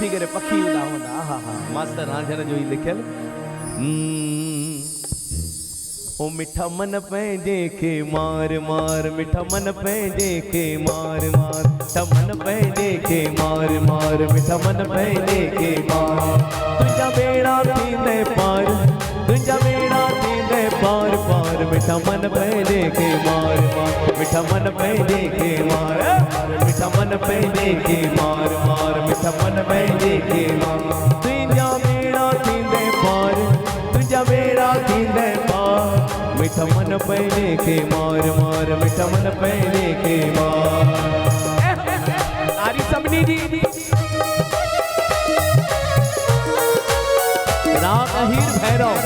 थी करे पखी उड़ा होंदा हा हा मास्टर रांझन जो ही लिखियल ओ मिठा मन पंहिंजे खे मार मार मिठा मन पंहिंजे खे मार मार मिठा मन पंहिंजे खे मार मार मिठा मन पंहिंजे खे मार तुंहिंजा बेड़ा थींदे पार तुंहिंजा बेड़ा थींदे पार पार मिठा मन पंहिंजे खे मार मार मिठा मन पंहिंजे खे मार मिठा मन पंहिंजे खे मार मार मिठा मन पंहिंजे खे मार तुंहिंजा बेड़ा थींदे पार तुंहिंजा बेड़ा थींदे पार मिठा मन पंहिंजे खे मार मार मिठा मन पंहिंजे खे मार आरी सभिनी जी राग हीर भैरव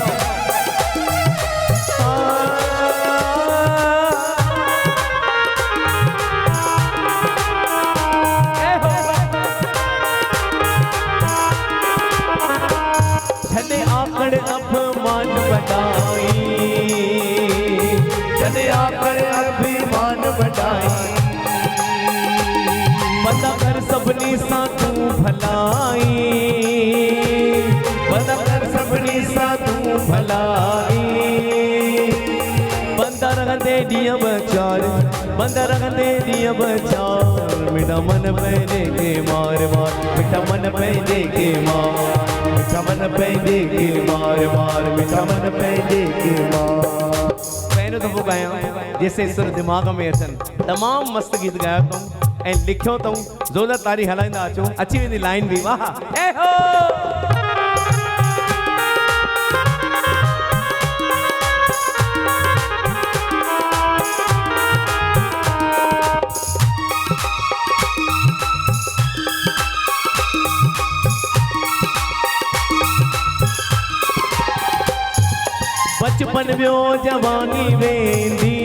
छने आकड़ अपमान बधाई छने आकड़ अभिमान बधाई बंदा कर सबनी सा तू भलाई बंदा कर सबनी सा तू भलाई बंदा रखंदे दिया बचार बंदा रखंदे दिया बचार मिठा मन पंहिंजे खे मार मार मिठा मन पंहिंजे खे मार मिठा मन पंहिंजे खे मार मार मिठा मन पंहिंजे खे मार पहिरियों दफ़ो ॻायां जैसे सुर दिमाग़ में अचनि तमामु मस्तु गीत ॻायो अथऊं ऐं लिखियो अथऊं ज़ोरदार तारी हलाईंदा अचूं अची वेंदी लाइन बि वाह ए हो बचपन वियो जवानी वेंदी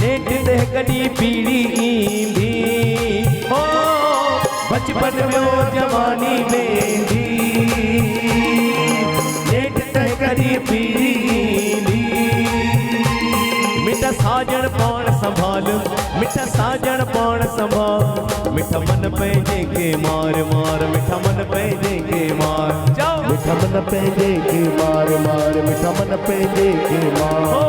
नेट ते कॾहिं पीड़ी ईंदी हो बचपन वियो जवानी वेंदी नेट ते कॾहिं पीड़ी ईंदी मिठा साजण पाण संभाल मिठा साजण पाण संभाल मिठा मन पंहिंजे खे मार मार मिठा मन पंहिंजे खे मार मिठा मन पंहिंजे खे मार मार मिठा मन पंहिंजे खे मार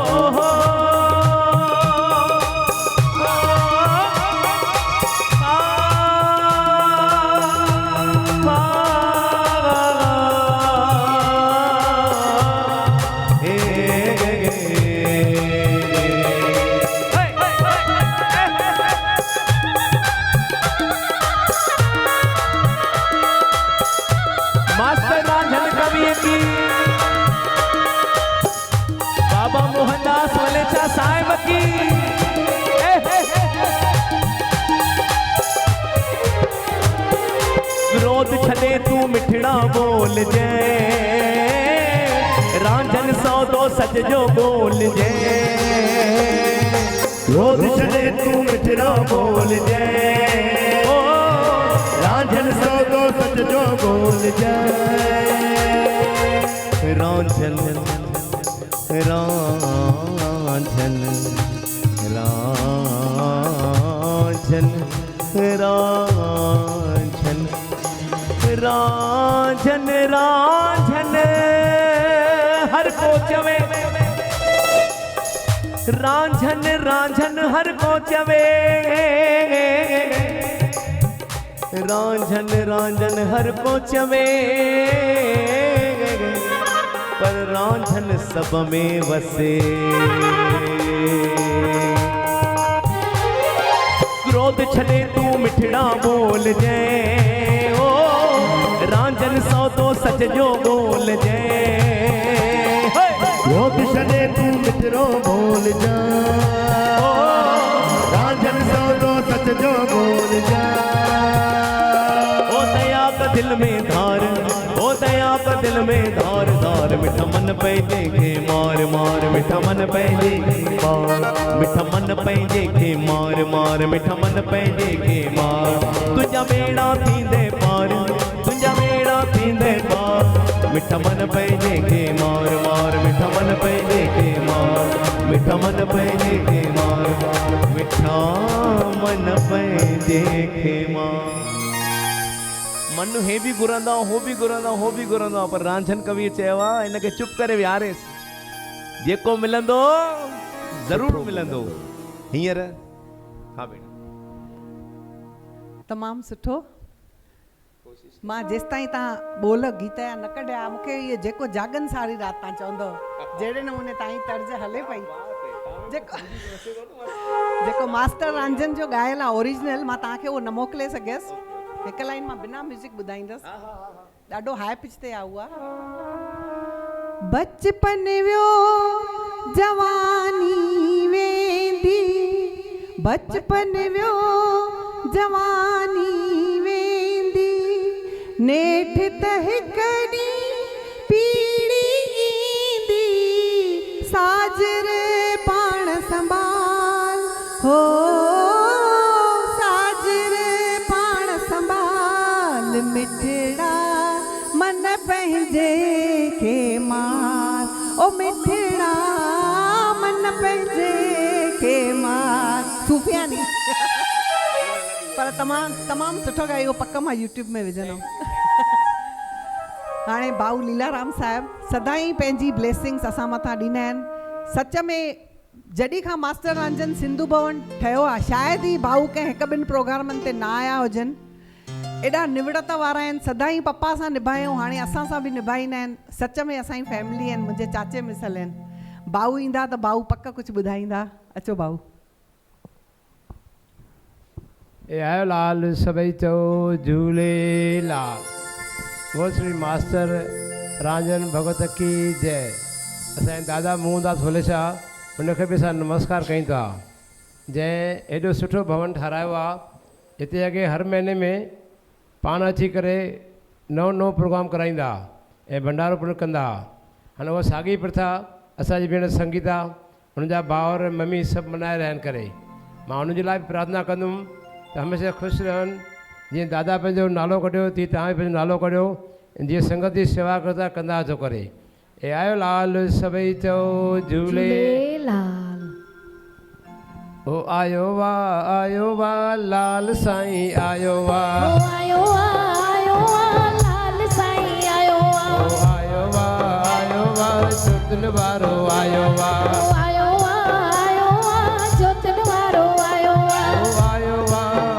बाबा मोहनदास वलेचा साहिब की क्रोध छॾे तू मिठड़ा बोल जे रांझन सौदो सज जो बोल जे क्रोध छॾे तू मिठड़ा बोल जे रांझन सौदो सज जो बोल जे रांझन रांझन रांझन रांझन रांझन रांझन हर को चवे रांझन रांझन हर को चवे रांझन रांझन हर को चवे पर रांझन सब में वसे क्रोध छॾे तू मिठड़ा बोल जे ओ रांझन सौदो सच जो बोल जे क्रोध छॾे तू मिठड़ो बोल जा ओ रांझन सौदो सच जो बोल जा ओ दया का दिल में धार ओ दया का दिल में धार धार मिठा मन पंहिंजे खे मार मार मिठा मन पंहिंजे खे मार मिठा मन पंहिंजे खे मार मार मिठा मन पंहिंजे खे मार तुंहिंजा बेड़ा थींदे पार तुंहिंजा बेड़ा थींदे पार मिठा मन पंहिंजे खे मार मार मिठा मन पंहिंजे खे मार मिठा मन पंहिंजे खे मार मिठा मन पंहिंजे खे मार मनु हे भी घुरंदा हो भी घुरंदा हो भी घुरंदा पर रांझन कवि चयो आहे इनखे चुप करे विहारेसि जेको मिलंदो ज़रूर मिलंदो हींअर। हाँ बेटा तमामु सुठो। मां जेसिताईं तव्हां ॿोल गीत जा न कढिया मूंखे इहे जेको जागन सारी राति तव्हां चवंदो जहिड़े नमूने तव्हांजी तर्ज हले पई जेको मास्टर रांझन जो ॻायल आहे ओरिजिनल मां तव्हांखे उहो न मोकिले सघियसि। हिकु लाइन मां बिना म्यूज़िक ॿुधाईंदसि ॾाढो हाई पिच ते आहे उहा। बचपन वियो जवानी वेंदी बचपन वियो जवानी वेंदी नेठ त हिकड़ी पीड़ी ईंदी साजरे पाण संभाल हो साजरे पाण संभाल मिठड़ा मन पंहिंजे खे मार ओ मिठड़ा मन पंहिंजे खे मार सूफियानी पर तमामु सुठो ॻायो पक मां यूट्यूब में विझंदमि। हाणे भाऊ लीलाराम साहिब सदाईं पंहिंजी ब्लेसिंग्स असां मथां ॾींदा आहिनि। सच में जॾहिं खां मास्टर रांझन सिंधु भवन ठहियो आहे शायदि ई भाऊ कंहिं हिकु ॿिनि प्रोग्रामनि ते न आया हुजनि। एॾा निवड़त वारा आहिनि सदाईं पप्पा सां निभायूं हाणे असां सां बि निभाईंदा आहिनि। सच में असांजी फैमिली आहिनि मुंहिंजे चाचे मिसल आहिनि। भाऊ ईंदा त भाऊ पक कुझु ॿुधाईंदा। अचो भाऊ। ए आयो लाल सभई चओ झूलेलाल। वो श्री मास्टर रांझन भगत की जय। असांजे दादा मोहनदास भोलेशा उनखे बि असां नमस्कार कयूं था जंहिं एॾो सुठो भवन ठारायो आहे। हिते अॻे हर महीने में पाण अची करे नओं नओं प्रोग्राम कराईंदा ऐं भंडारो पिणु कंदा। हाणे उहा साॻी प्रथा असांजी भेण संगीता हुनजा भाउर मम्मी सभु मल्हाए रहिया आहिनि करे मां हुनजे लाइ प्रार्थना कंदुमि त हमेशह ख़ुशि रहनि। जीअं दादा पंहिंजो नालो कढियो तीअं तव्हां बि पंहिंजो नालो कढियो जीअं संगत जी शेवा करता कंदा अचो करे। ए आयो लाल सभई चओ झूलेलाल। ओ आयो वाह लाल साईं आयो वाह आयो वाह लाल साईं आयो वाह ओ आयो वाह चुतन वारो आयो वाह आयो वाह चुतन वारो आयो वाह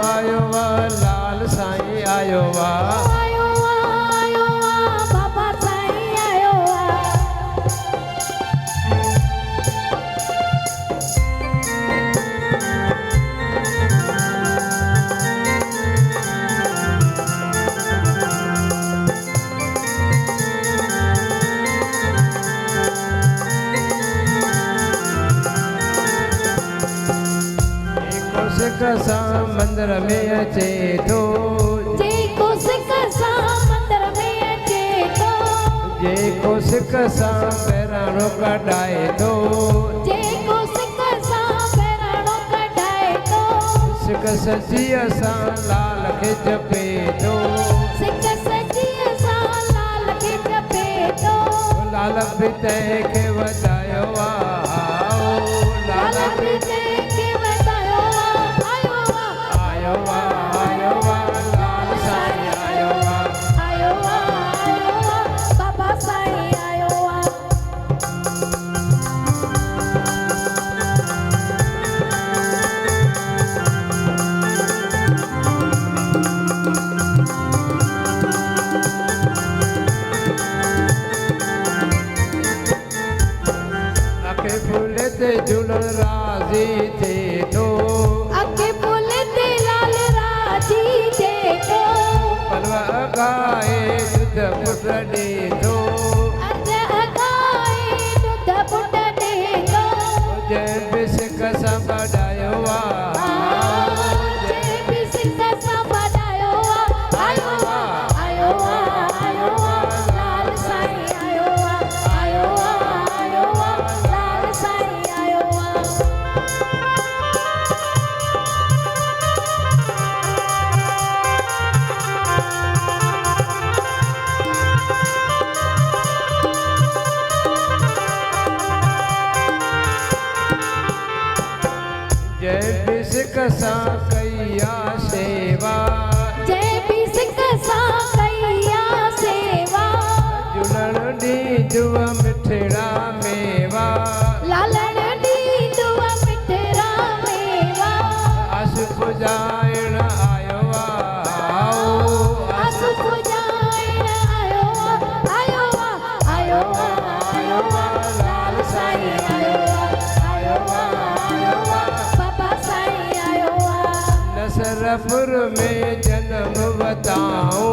आयो वाह लाल साईं आयो वाह आयो वाह बाबा साईं आयो वाह। सिख सां मंदिर में अचे थो जेको सिख सां मंदिर में अचे थो जेको सिख सां बहिराणो कढाए थो जेको सिख सां बहिराणो कढाए थो सिख सजीअ सां लाल खे जपे थो सिख सजीअ सां लाल खे जपे थो लाल बि तंहिंखे वधायो आहे लाल बि तंहिंखे वधायो आयो वाह लाल साईं आयो वाह बाबा साईं आयो वाह। अखे फूल ते झूलण राज़ी थिए थो अखे फूल ते लाल राजी थे थो पलव अगाए दुध पुट ॾे थो अज अगाए दुध पुट ॾे थो जंहिं बि सिख सां वॾायो आहे जंहिं बि सिक सां वॾायो आयो वाह लाल साईं आयो वाह लाल साईं आयो वाह। जंहिं बि सिख सां कई आहे शेवा जंहिं बि सिक सां नसरपुर में जन्म बताऊं,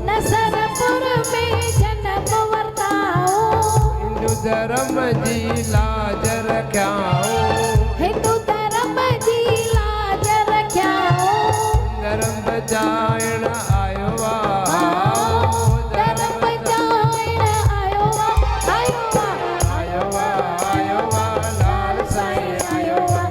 नसरपुर में जन्म वरताऊं, हिंदू धर्म जी लाज रखाऊं, हिंदू धर्म जी लाज रखाऊं, धर्म बचाइण आयो आ, धर्म बचाइण आयो आ, आयो आ, आयो आ, आयो आ, लाल साईं आयो आ,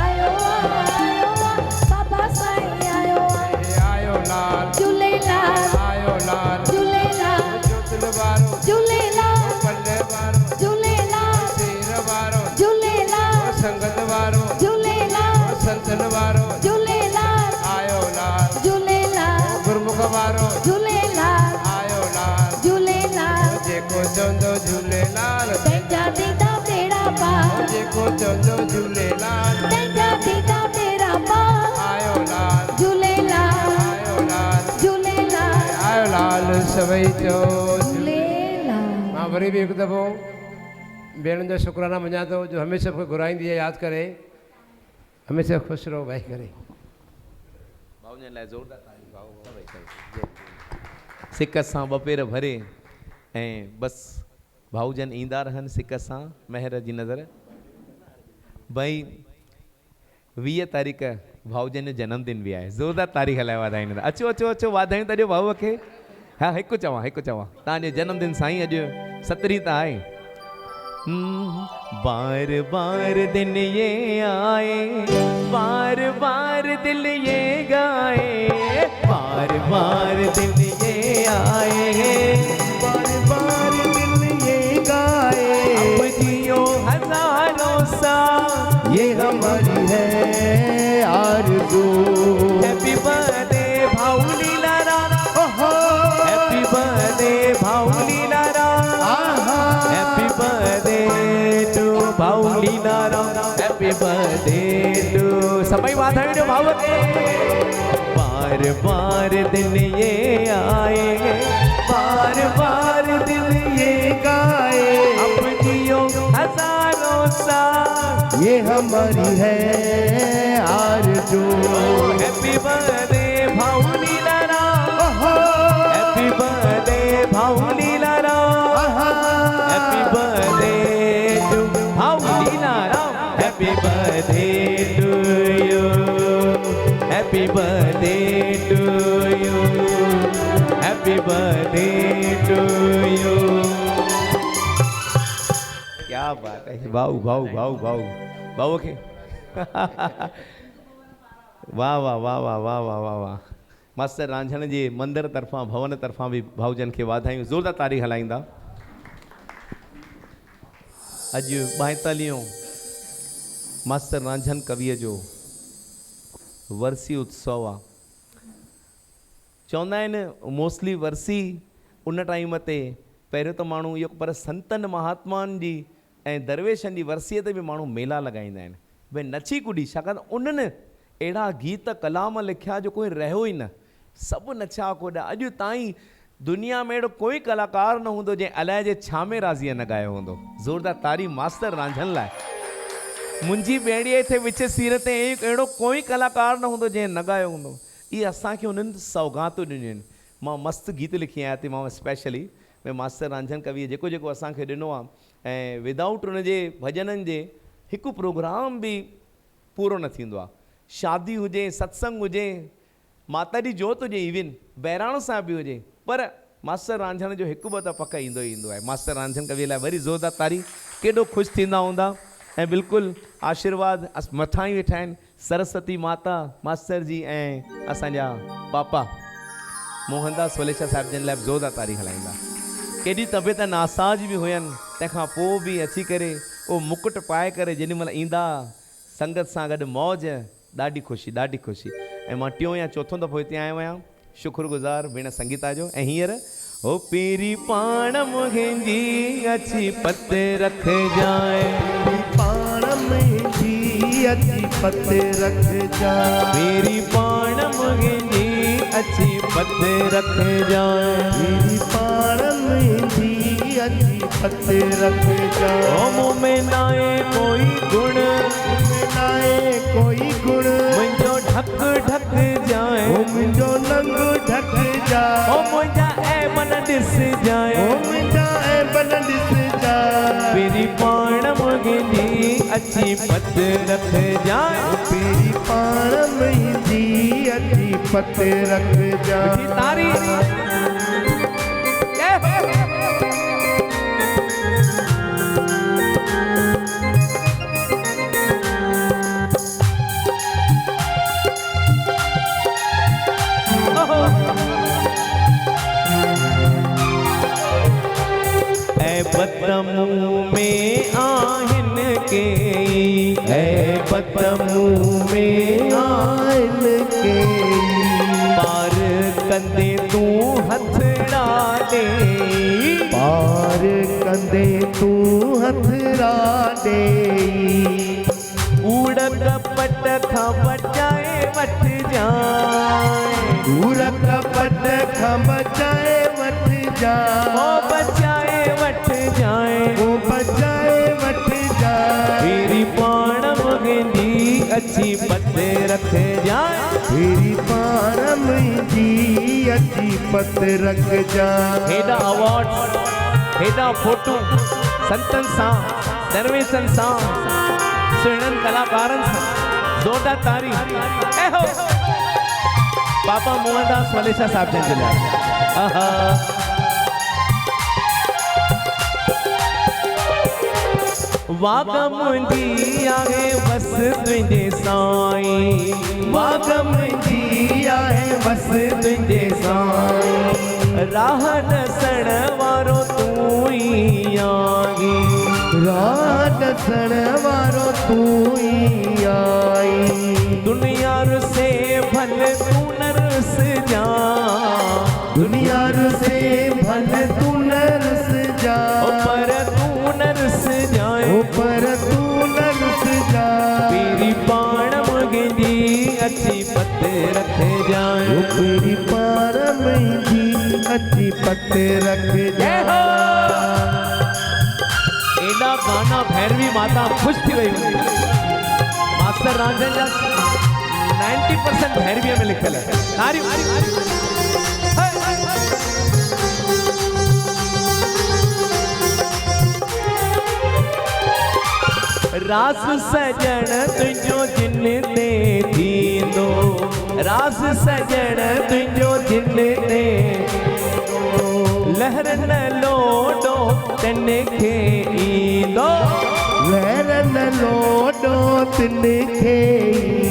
आयो आ, आयो आ, बाबा साईं आयो आ, आयो लाल, झूलेलाल, आयो लाल, झूलेलाल, जोतल वारो, झूलेलाल, पल्ले वारो, झूलेलाल, शेर वारो, झूलेलाल, संगत वारो, झूलेलाल, संतन वारो, झूलेलाल, आयो लाल, झूलेलाल, गुरमुख वारो, झूलेलाल, आयो लाल, झूलेलाल, जेको चवंदो झूलेलाल, तंहिंजा दीदा बेड़ा पार, जेको चवंदो झूलेलाल, तंहिंजा दीदा बेड़ा पार, आयो लाल, झूलेलाल, आयो लाल, झूलेलाल, आयो लाल, सभई चओ झूलेलाल। मां वरी बि हिकु दफ़ो भेणुनि जो शुक्राना मञा थो जो हमेशह मूंखे घुराईंदी आहे यादि करे, हमेशह ख़ुशि रहो भाई करे। भाऊ जन लाइ ज़ोरदार ताली भाऊ सिक सां ॿ पेर भरे ऐं बसि भाऊ जन ईंदा रहनि सिक सां महिर जी नज़र। भई 20 तारीख़ भाऊ जन जो जन्मदिन बि आहे, ज़ोरदार तारीख़ हलाए वाधाईंदा। अचो अचो अचो वाधायूं था ॾियो भाऊअ खे। हा हिकु चवां तव्हांजो जन्मदिन साईं अॼु 17 त आहे। बार बार दिन ये आए, बार बार दिल ये गाए, बार बार दिन ये आए, बार बार दिल ये गाए, अब जियो हजारों साल ये हमारी है आरज़ू। Happy birthday Bhau Leela Ram, happy birthday Bhau Leela Ram, happy birthday to Bhau Leela Ram, happy birthday to सभई वाधायूं ॾियो भाऊ खे। बार बार दिन ये आए, बार बार दिन ये गाए, अब जियो हजारों साल ये हमारी है आरज़ू। Happy birthday Bhau Leela Ram, happy birthday Bhau Leela Ram, happy birthday to Bhau Leela Ram, happy birthday to you, happy birthday to you, happy birthday to you. क्या बात है भाऊ भाऊ भाऊ भाऊ भाऊ खे वाह वाह वाह वाह वाह वाह वाह वाह। मास्टर रांझण जे मंदिर तरफ़ां भवन तरफ़ां बि भाऊजन खे वाधायूं, ज़ोरदार तारीख़ हलाईंदा। अॼु 42 मास्टर रांझण कविअ जो वर्सी उत्सव आहे। चवंदा आहिनि मोस्टली वर्सी उन टाइम ते पहिरियों त माण्हू इहो पर संतनि महात्माउनि जी ऐं दरवेशनि जी वर्सीअ ते बि माण्हू मेला लॻाईंदा आहिनि। भई नची कुॾी, छाकाणि उन्हनि अहिड़ा गीत कलाम लिखिया जो कोई रहियो ई न, सभु नचा कोॾा। अॼु ताईं दुनिया में अहिड़ो कोई कलाकार न हूंदो जंहिं अलाए जे छा में राज़ीअ न ॻायो हूंदो। ज़ोरदार तारी मास्टर रांझण लाइ। मुंहिंजी ॿेड़ीअ थे विच सीर ते अहिड़ो कोई कलाकार न हूंदो जंहिं न ॻायो हूंदो। इहे असांखे उन्हनि सौगातूं ॾिनियूं आहिनि। मां मस्तु गीत लिखी आहियां थी मां स्पेशली भई मास्टर रांझण कविअ जेको जेको असांखे ॾिनो आहे, ऐं विदाउट उनजे भॼननि जे हिकु प्रोग्राम बि पूरो न थींदो आहे। शादी हुजे, सत्संग हुजे, माता जी जोत हुजे, इवन बहिराणो साहिब बि हुजे, पर मास्टर रांझण जो हिकु ॿ त पक ईंदो ई ईंदो आहे। मास्टर रांझण कविअ लाइ वरी ज़ोरदार तारी। केॾो ख़ुशि थींदा हूंदा ऐं बिल्कुलु आशीर्वाद मथां ई वेठा आहिनि सरस्वती माता मास्टर जी ऐं असांजा पापा मोहनदास वलेछा साहिब जन लाइ ज़ोरदार तारी हलाईंदा। केॾी तबियत नासाज बि हुयनि, तंहिंखां पोइ बि अची करे उहो मुकुट पाए करे जेॾीमहिल ईंदा संगत सां गॾु मौज, ॾाढी ख़ुशी ॾाढी ख़ुशी। ऐं मां टियों या चोथों दफ़ो हिते आयो आहियां, शुक्रगुज़ार भेण संगीता जो। ऐं हींअर ओ पीरी पाण मुंहिंजी अची पत रख जाए, पाण मुंहिंजी अची पत रख जाए, मेरी पाण मुंहिंजी अची पत रख जाए, मेरी पाण मुंहिंजी अची पत रख जाए। ओ मुँह में नाए कोई गुण, नाए कोई गुण, मुंहिंजो ढक ढक जाए, ॾिस जाए ओ मुंहिंजा ऐब न ॾिसजांइ पेरी पाण मुंहिंजी अची पत रख जाए तेरी पाण मुंहिंजी अची पत रखजांइ तारी बतमू में आहिन के ऐ बतमू में आइन के पार कंदे तू हथड़ा दे पार कंदे तू हथरा दे कूड़ कपट खां बचाए वठ जाए कूड़ कपट खां बचाए वठ जाए ओ बचाए वठ जाए ओ बचाए वठ जाए तेरी पाण मुंहिंजी अची पत रख जाए तेरी पाण मुंहिंजी अची पत रखजांइ हेॾा अवार्ड हेॾा फोटू संतन सां दरवेशन सां सुहिणनि कलाकारनि सां ज़ोरदार तारीफ़ एहो बाबा मोहनदास वलेछा साहब जन जे लाइ आहा वाग मुंहिंजी आहे बस तुंहिंजे साईं वाग मुंहिंजी आहे बस तुंहिंजे साईं राह ॾसण वारो तूं ई आहीं राह ॾसण वारो तूं ई आई दुनिया रुसे भल तूं न रुस जा दुनिया रुसे भल तूं न रुस जा पर तूं न रुस जाए ओ पर तूं न रुस जा तेरी पाण मुंहिंजी अची पत रख जाए ओ तेरी पाण मुंहिंजी अची पत रखजांइ एॾा गाना भैरवी माता ख़ुशि थी वई हुई मास्टर रांझन जा 90% भैरवीअ में लिखियल आहे तारीफ़ रास सजण तुंहिंजो जिन ते थींदो रास सजण तुंहिंजो जिन ते लहर न लोडो तन खे ईंदो लहर न लोडो तिन खे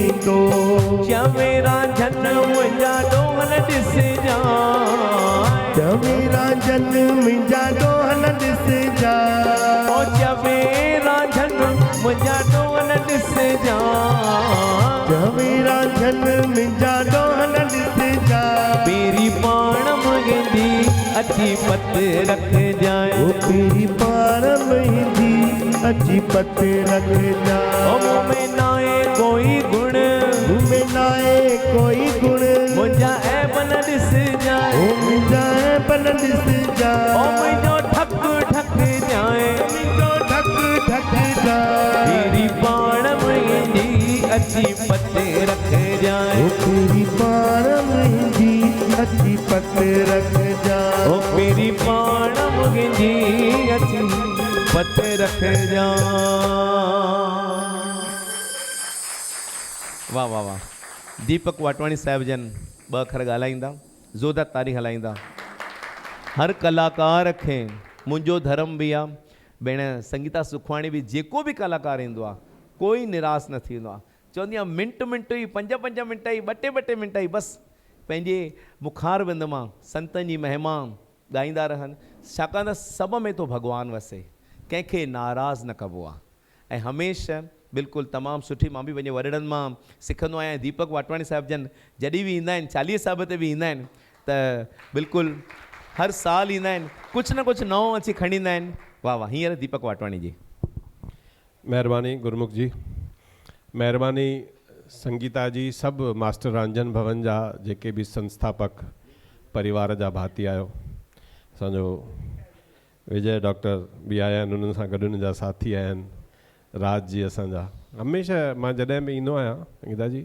ईंदो चवेरा झन मुंहिंजा ॾोहन ॾिसजां चवेरा जन मुंहिंजा ॾोहन ॾिसजांइ ओ चवेरा झन मुंहिंजा ॾोहन ॾिसजां चवेरा जन मुंहिंजा ॾोहन ॾिसजांइ तेरी पाण मुंहिंजी अची पत रख जाए ओ तेरी पाण मुंहिंजी अची पत रखजांइ ओ मुँह में नाए कोई गुण घुमे नाए कोई गुण मुंहिंजा ऐब न ॾिसजां ओ मुंहिंजा ऐब न ॾिसजांइ ओ मुंहिंजो ठक ठक जाए मुंहिंजो ठक ठक जाए तेरी पाण मुंहिंजी अची पत रख जाए ओ तेरी पाण मुंहिंजी अची पत रखजांइ ओ तेरी पाण मुंहिंजी अची पत रख जा वाह वाह वाह दीपक वाटवाणी साहिब जन ॿ अखर ॻाल्हाईंदा ज़ोरदार तारी हलाईंदा हर कलाकार खे मुंहिंजो धर्म बि आहे भेण संगीता सुखवाणी बि जेको बि कलाकार ईंदो आहे कोई निराश न थींदो आहे चवंदी आहे मिंट मिंट ई 5-5 मिंट ई 2-2 मिंट ई बसि पंहिंजे मुखार बिंद मां संतनि जी महिमा ॻाईंदा रहनि छाकाणि त सभ में तो भॻवानु वसे कंहिंखे नाराज़ न कबो आहे ऐं हमेशह बिल्कुलु तमामु सुठी मां बि पंहिंजे वॾड़नि मां सिखंदो आहियां दीपक वाटवाणी साहिब जन जॾहिं बि ईंदा आहिनि 40 साहिब ते बि ईंदा आहिनि त बिल्कुलु हर साल ईंदा आहिनि कुझु न कुझु नओं अची खणी ईंदा आहिनि वाह वाह हींअर दीपक वाटवाणी जी महिरबानी गुरमुख जी महिरबानी संगीता जी सभु मास्टर रांझन भवन जा जेके बि संस्थापक परिवार जा भाती आहियो असांजो विजय डॉक्टर बि आया आहिनि उन्हनि सां गॾु उन्हनि जा साथी आया आहिनि राज जी असांजा हमेशह मां जॾहिं बि ईंदो आहियां संगीता जी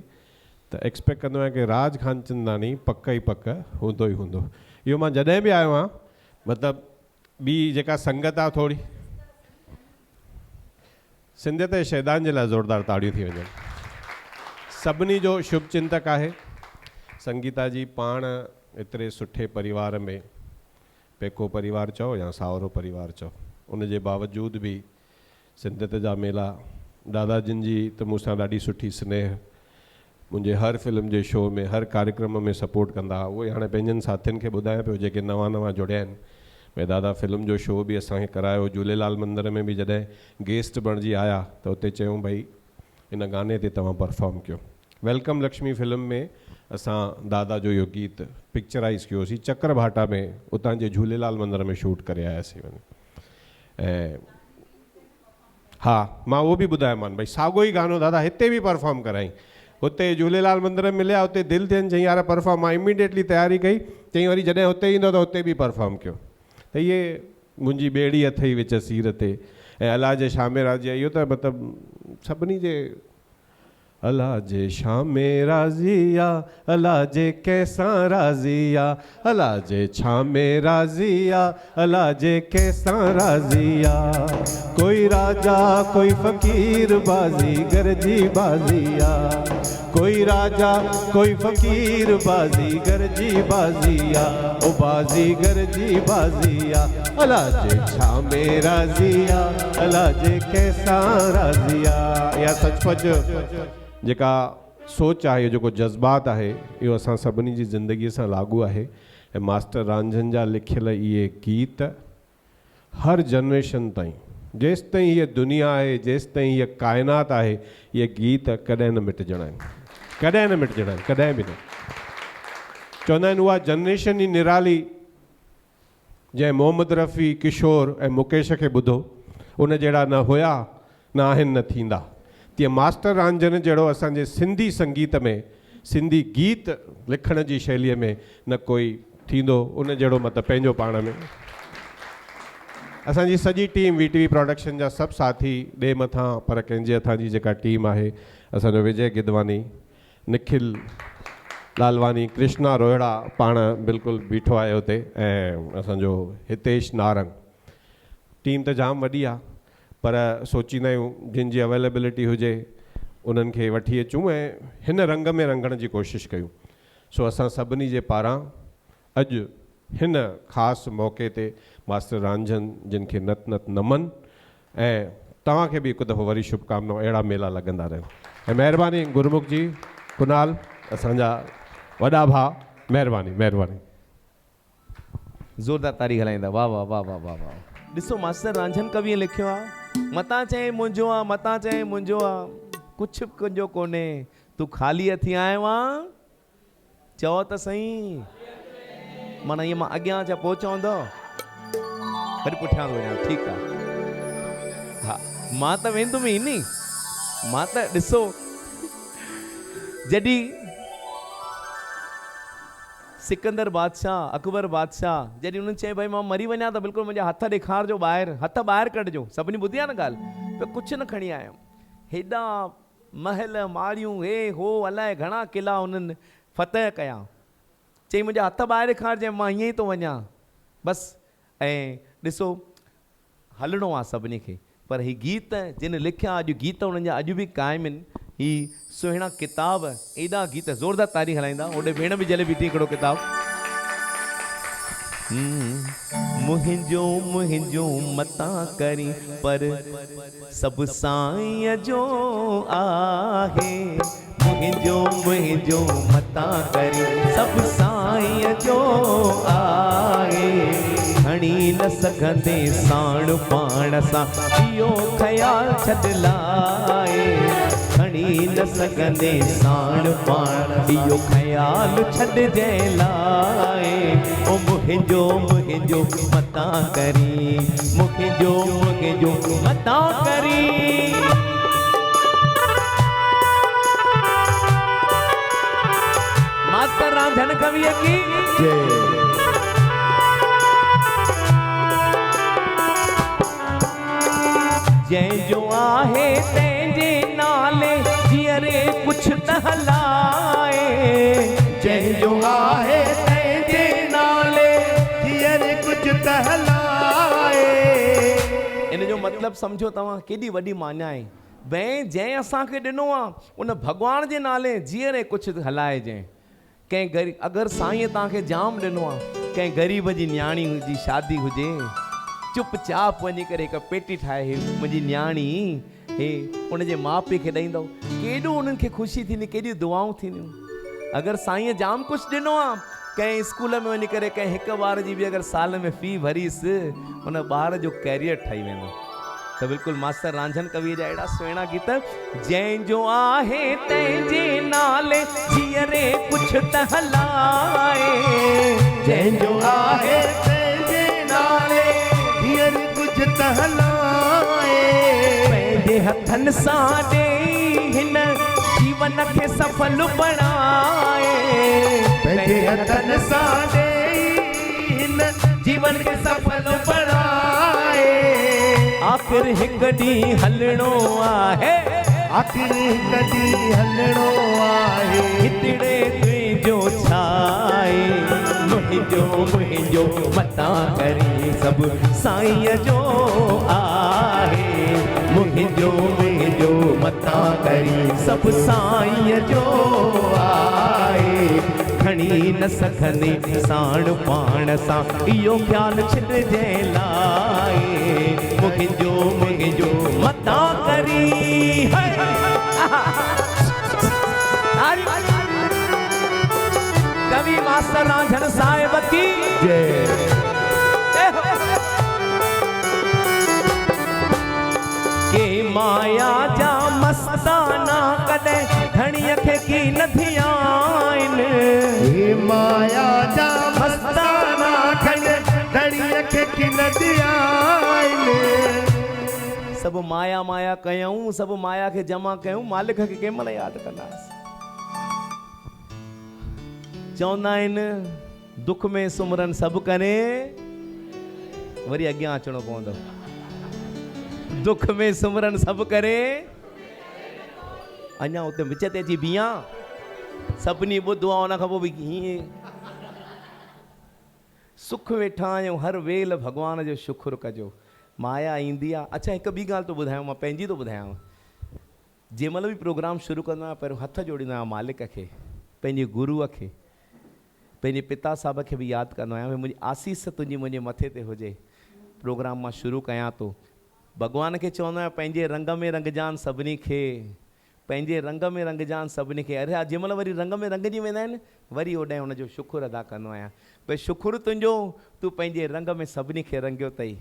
त एक्सपेक्ट कंदो आहियां कि राज खानचंदानी पक ई पक हूंदो ई हूंदो इहो मां जॾहिं बि आयो आहियां मतिलबु ॿी जेका संगत आहे थोरी सिंधियत जे शैदान जे लाइ ज़ोरदार ताड़ियूं थी वञनि। सभिनी जो शुभ चिंतक आहे। संगीता जी पाण एतिरे सुठे परिवार में, पेको परिवार चओ या सावरो परिवार चओ, उन जे बावजूदि बि सिंधियत जा मेला, दादा जिन जी त मूंसां ॾाढी सुठी स्नेह, मुंहिंजे हर फिल्म जे शो में, हर कार्यक्रम में सपोर्ट कंदा। उहे हाणे पंहिंजनि साथियुनि खे ॿुधायां पियो जेके नवां जुड़िया आहिनि, भई दादा फिल्म जो शो बि असांखे करायो, झूलेलाल मंदर में बि जॾहिं गेस्ट बणिजी आया त उते चयूं भई इन गाने ते तव्हां परफॉर्म कयो। वेलकम लक्ष्मी फिल्म में असां दादा जो इहो गीत पिक्चराइज़ कयोसीं चक्रभाटा में, उतां जे झूलेलाल मंदर में शूट करे आयासीं वञी। ऐं हा, मां उहो बि ॿुधायोमांनि भई साॻियो ई गानो दादा हिते बि परफॉर्म कराई, हुते झूलेलाल मंदर में मिलिया, हुते दिलि थियनि, चई यार परफॉर्म। मां इमीडिएटली तयारी कई, चई वरी जॾहिं हुते ईंदो त हुते बि परफॉर्म कयो। त इहे मुंहिंजी ॿेड़ी अथई विच सीर ते। ऐं अला जे शामे राज़ी इहो त मतिलबु सभिनी जे अला जे शामे राज़ी आ, अला जे कंहिंसां राज़ी आ, अला जे छामे राज़ी आ, अला जे कंहिंसां राज़ी आ। कोई राजा कोई फ़कीर बाज़ीगर जी बाज़ी आ, कोई राजा कोई फ़कीर बाज़ीगर जी बाज़ी आ, ओ बाज़ीगर जी बाज़ी आ। अला जे छामे राज़ी आ, अला जे कंहिंसां राज़ी आ। या सचमुच जेका सोच आहे, इहो जेको जज़्बात आहे, इहो असां सभिनी जी ज़िंदगीअ सां लागू आहे। ऐं मास्टर रांझन जा लिखियल इहे गीत हर जनरेशन ताईं, जेसि ताईं हीअ दुनिया आहे, जेसि ताईं हीअ काइनात आहे, इहे गीत कॾहिं न मिटजणा आहिनि, कॾहिं न मिटजणा आहिनि, कॾहिं बि न। चवंदा आहिनि उहा जनरेशन ई निराली जंहिं मोहम्मद रफ़ी, किशोर ऐं मुकेश खे ॿुधो, उन जहिड़ा न हुया, न आहिनि, न थींदा। तीअं मास्टर रांझन जहिड़ो असांजे सिंधी संगीत में, सिंधी गीत लिखण जी शैलीअ में न कोई थींदो उन जहिड़ो, मतिलबु पंहिंजो पाण में। असांजी सॼी टीम VTV प्रोडक्शन जा सभु साथी ॾे मथां, पर कंहिंजे हथां जी जेका टीम आहे, असांजो विजय गिदवानी, निखिल लालवानी, कृष्णा रोहिड़ा पाण बिल्कुलु बीठो आहे हुते, ऐं असांजो हितेश नारंग। टीम त जाम वॾी आहे, पर सोचींदा आहियूं जिन जी अवेलेबिलिटी हुजे उन्हनि खे वठी अचूं ऐं हिन रंग में रंगण जी कोशिशि कयूं। सो असां सभिनी जे पारां अॼु हिन ख़ासि मौक़े ते मास्टर रांझन जिन खे नत नत नमन, ऐं तव्हांखे बि हिकु दफ़ो वरी शुभकामनाऊं। अहिड़ा मेला लॻंदा रहनि। ऐं महिरबानी गुरमुख जी, कुनाल असांजा वॾा भाउ, महिरबानी महिरबानी। ज़ोरदार तारी हलाईंदा। वाह वाह वाह वाह वाह वाह। ॾिसो मास्टर रांझन कविअ लिखियो आहे, मतां चए मुंहिंजो आहे, मतां चए मुंहिंजो आहे, कुझु बि तुंहिंजो कोन्हे, तूं ख़ाली हथी आयो आहे, चओ त सही। माना ईअं मां अॻियां छा पोइ चवंदो, वरी पुठियां थो वञा, ठीकु आहे। हा, मां त वेंदुमि ई नी, मां त ॾिसो जॾहिं सिकंदर बादशाह, अकबर बादशाह, जॾहिं उन्हनि चई भई मां मरी वञा त बिल्कुलु मुंहिंजा हथ ॾेखारिजो ॿाहिरि, हथ ॿाहिरि कढिजो। सभिनी ॿुधी आहे न ॻाल्हि, त कुझु न खणी आयुमि। हेॾा महल माड़ियूं, हे हो अलाए घणा किला उन्हनि फतह कया। चई मुंहिंजा हथ ॿाहिरि ॾेखारिजे, मां हीअं ई थो वञा बसि। ऐं ॾिसो हलणो आहे सभिनी खे, पर हीअ गीत जिन लिखिया, अॼु गीत उन्हनि जा अॼु बि क़ाइमु आहिनि। ही सुहिणा किताब, एॾा गीत, ज़ोरदार तारी हलाईंदा। ओॾे भेण बि जले बीठी हिकिड़ो किताब। मुंहिंजो मुंहिंजो मतां करी पर सभु साईं जो आहे, मुंहिंजो मुंहिंजो मतां करी सभु साईं जो आहे। खणी न सघंदे साण पाण सां इहो ख़्याल छॾ लाए, खणी न सघंदे साण पाण इहो ख़्याल छॾिजे लाए। ओ मुंहिंजो मुंहिंजो मतां करी, मुंहिंजो मुंहिंजो मतां करी। मास्टर रांझन कविअ की जय। जंहिंजो आहे तंहिंजे नाले जीअरे कुझु न हलाए, जंहिंजो आहे तंहिंजे नाले जीअरे कुझु त मतिलबु सम्झो तव्हां केॾी वॾी मान्या आहे। भई जंहिं असांखे ॾिनो आहे उन भॻवान जे नाले जीअरे कुझु हलाए जंहिं कंहिं ग़रीब, अगरि साईं तव्हांखे जाम ॾिनो आहे, कंहिं ग़रीब जी न्याणी जी शादी हुजे, चुपचाप वञी करे हिकु पेटी ठाहे मुंहिंजी न्याणी हे उनजे माउ पीउ खे ॾींदव, केॾो उन्हनि खे ख़ुशी थींदी, केॾियूं दुआऊं थींदियूं। अगरि साईं जाम कुझु ॾिनो आहे, कंहिं स्कूल में वञी करे कंहिं हिकु ॿार जी बि अगरि साल में फ़ी भरीसि उन ॿार जो कैरियर ठही वेंदो। त बिल्कुलु मास्टर रांझन कवि जा अहिड़ा सुहिणा गीत, जंहिंजो आहे तंहिंजे नाले जीअरे कुझु त हलाए, जंहिंजो आहे तंहिंजे नाले हींअर कुझु त हलाए, पंहिंजे हथनि सां ॾेई हिन जीवन खे सफल बणाए, पंहिंजे हथनि सां ॾेई हिन जीवन खे सफल बणाए, आख़िर हिकु ॾींहुं हलणो आहे, आख़िर हिकु ॾींहुं हलणो आहे, हितड़े तुंहिंजो छाए, मुंहिंजो मतां करी सभु साईं जो आहे, मुंहिंजो मतां करी सभु साईं जो आहे, खणी न सघंदे साण पाण सां इहो ख़्यालु छॾिजे लाइ, मुंहिंजो मतां करी कवि मास्टर रांझन साहिब की जय। के माया जा मस्ताना कॾहिं धणीअ खे की नथी आहिनि, हे माया जा मस्ताना कॾहिं धणीअ खे की नथी आहिनि, सभु माया माया कयूं, सभु माया खे जमा कयूं, मालिक खे कंहिं महिल यादि कंदासीं। चवंदा आहिनि दुख में सुमरन सभु करे, वरी अॻियां अचणो पवंदो, दुख में सुमरन सभु करे, अञा उते विच ते अची बीहां, सभिनी ॿुधो आहे उन खां पोइ बि हीअं सुख वेठा आहियूं, हर वेल भॻवान जो शुक्र कजो, माया ईंदी आहे। अच्छा हिकु ॿी ॻाल्हि थो ॿुधायांव, मां पंहिंजी थो ॿुधायांव, जंहिं महिल बि प्रोग्राम शुरू कंदो आहियां पहिरियों हथ जोड़ींदो आहियां मालिक खे, पंहिंजे गुरूअ खे, पंहिंजे पिता साहिब खे बि यादि कंदो आहियां, मुंहिंजी आसीस तुंहिंजी मुंहिंजे मथे ते हुजे, प्रोग्राम मां शुरू कयां थो, भॻवान खे चवंदो आहियां पंहिंजे रंग में रंगजान सभिनी खे, पंहिंजे रंग में रंगजान सभिनी खे, अरे जंहिं महिल वरी रंग में रंगजी वेंदा आहिनि वरी ओॾां हुनजो शुक्र अदा कंदो आहियां, भई शुक्र तुंहिंजो, तूं पंहिंजे रंग में सभिनी खे रंगियो अथई।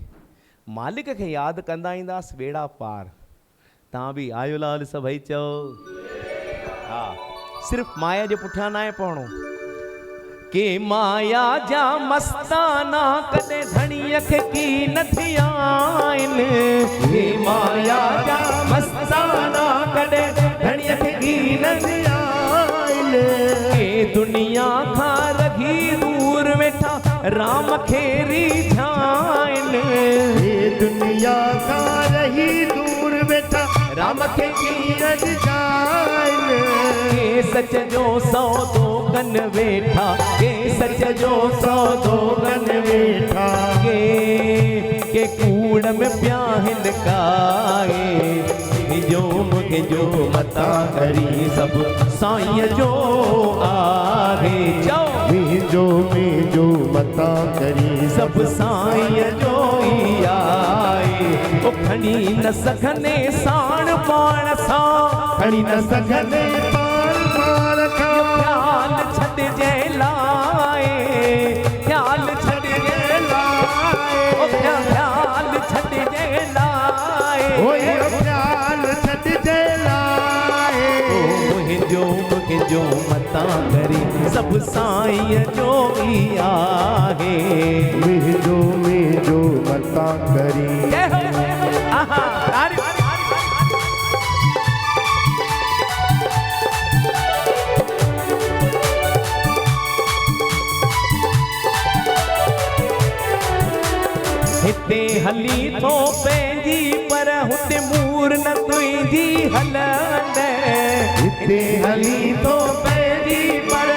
मालिक खे यादि कंदा ईंदासीं बेड़ा पार। तव्हां बि आयो लाल सभई चओ, हा सिर्फ़ु माया जे पुठियां न आहे पवणो, के माया जा मस्ताना कॾहिं धणीअ खे की नथी आहिनि, के माया जा मस्ताना कॾहिं धणीअ खे की नथी आहिनि, के दुनिया खां रही दूर वेठा राम खे रिझाइनि, हे दुनिया खां रही दूर वेठा राम खे कीअं रिझाइनि, के सच जो सौदो कन वेठा, के सच जो सौदो कन वेठा, के कूड़ में प्याहिन काए, मुंहिंजो मतां करी सभु साईं जो आहे, चओ मुंहिंजो मतां करी सभु साईं जो ई आहे, ओ खणी न सघंदे साण पाण सां, खणी न सघंदे पाण पाण खां, ख़्याल छॾिजे लाइ, ख़्याल छॾिजे लाइ, ओ ख़्याल छॾिजे लाइ, ख़्याल छॾिजे लाइ, मुंहिंजो मतां करी सभु साईं जो ई आहे, मुंहिंजो मतां करी। हिते हली थो पंहिंजी पर हुते मूर न तुंहिंजी हलंदे, हिते हली थो पंहिंजी पर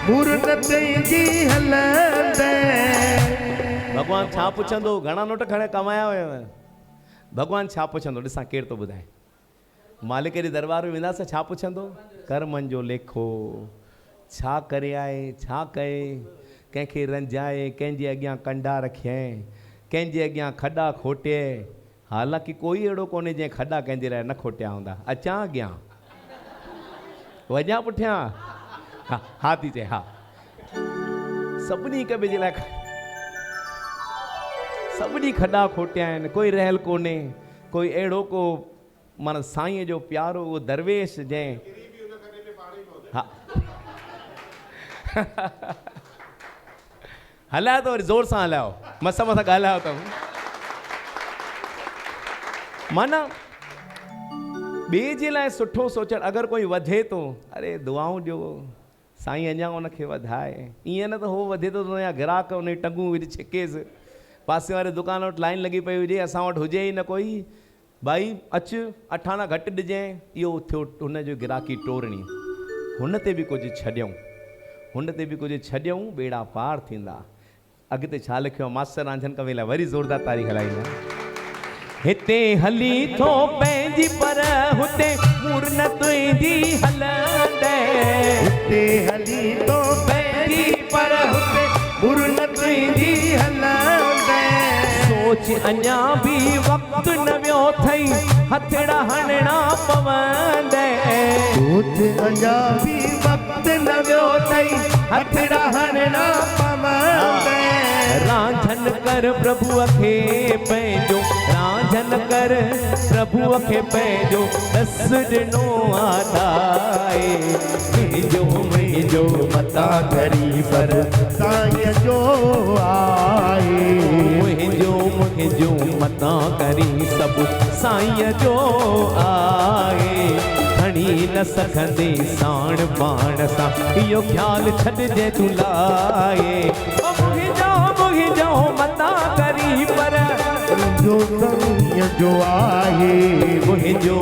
मूर न तुंहिंजी हलंदे। भॻवान छा पुछंदो, घणा नोट खणे कमाया हुयव, भॻवानु छा पुछंदो ॾिसां केरु थो ॿुधाए। मालिक जे दरबार में वेंदासीं छा पुछंदो? कर्मनि जो लेखो, छा करे आहे, छा कए, कंहिंखे रंजाए, कंहिंजे अॻियां कंडा रखियई, कंहिंजे अॻियां खॾा खोटे। हालांकि कोई अहिड़ो कोन्हे जंहिं खॾा कंहिंजे लाइ न खोटिया हूंदा। अचां अॻियां वञा पुठियां? हा हा थी चए, हा। सभिनी हिक ॿिए जे लाइ सभिनी खॾा खोटिया आहिनि, कोई रहियल कोन्हे। कोई अहिड़ो को माना साईं जो प्यारो उहो दरवेश जंहिं हा हलायो त वरी ज़ोर सां हलायो, मसां मसां ॻाल्हायो अथऊं। माना ॿिए जे लाइ सुठो सोचणु। अगरि कोई वधे थो, अरे दुआऊं ॾियो साईं अञा उनखे वधाए। ईअं न त हो वधे थो त या ग्राहक उन टंगूं विझी छिकेसि, पासे वारे दुकान वटि लाइन लॻी पई हुजे, असां वटि हुजे ई न कोई, भाई अचु 8 आना घटि ॾिजांइ। इहो थियो हुनजो ग्राहकी टोरणी। हुन ते बि कुझु छॾियऊं, हुन ते बि कुझु छॾियऊं, बेड़ा पार थींदा। अॻिते छा लिखियो आहे मास्टर रांझन कवि लाइ? वरी ज़ोरदार तारीख़ हलाईंदा। हिते हली थो पंहिंजी पर हुते मुर न तुंहिंजी हलंदे। हिते हली तो पंहिंजी पर हुते मुर न तुंहिंजी हलंदे। सोच अञा बि वक़्तु न वियो अथई, हथड़ा हणणा पवंदे। सोच अञा बि वक़्तु न वियो अथई, हथड़ा हणणा पवंदे। रांझन कर प्रभुअ खे पंहिंजो, रांझन कर प्रभुअ खे पंहिंजो, दस ॾिनो आदाए। मुंहिंजो मता करी पर साईं जो आहे। मुंहिंजो मता करी सभु साईं जो आहे। खणी न सघंदे साण पाण सां, इहो ख़्यालु छॾिजे तूं लाए। मुंहिंजो मता करी पर जो साईं जो आहे। मुंहिंजो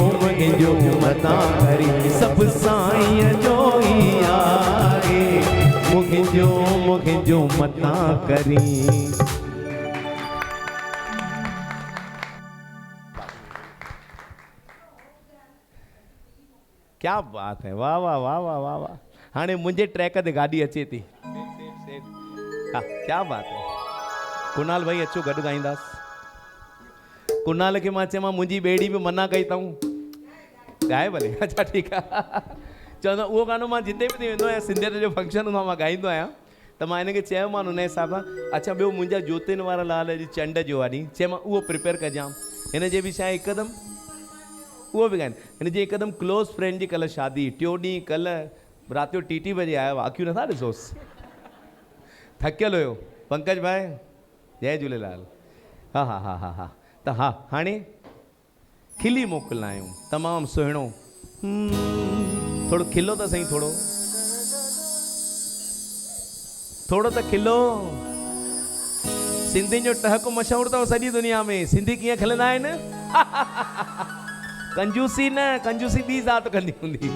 मता करी सभु साईं जो ई आहे। मुंहिंजो मता करी। क्या बात है, वाह वाह वाह वाह वाह वाह। हाणे मुंहिंजे ट्रैक ते गाॾी अचे थी। हा क्या बात है। कुनाल भाई अचो गॾु ॻाईंदासीं। कुनाल खे मां चयो मुंहिंजी ॿेड़ी बि मना कई अथऊं, ॻाए भले। अच्छा ठीकु आहे। चवंदो उहो गानो मां जिते बि वेंदो आहियां, सिंधियत जो फंक्शन हूंदो आहे मां ॻाईंदो आहियां, त मां हिनखे चयोमांनि हुन हिसाब सां। अच्छा ॿियो मुंहिंजा ज्योतिन वारा लाल अॼु चंड जो आहे ॾींहुं, चयोमांनि उहो प्रिपेयर कजां। हिन जे बि छा आहे हिकदमि उहो बि ॻाइनि। हिन जी हिकदमि क्लोज़ फ्रेंड जी कल्ह शादी, टियों ॾींहुं कल्ह राति जो टी बजे आयो आहे। अखियूं नथा ॾिसोसि, थकियल हुयो। पंकज भाई जय झूलेलाल। हा हा हा हा हा। त हा हाणे खिली मोकिलायूं, तमामु सुहिणो। थोड़ो खिलो त सही, थोड़ो त खिलो। सिंधियुनि जो टहको मशहूरु अथव सॼी दुनिया में। सिंधी कीअं खिलंदा आहिनि? कंजूसी न, कंजूसी ॿी ज़ात कंदी हूंदी,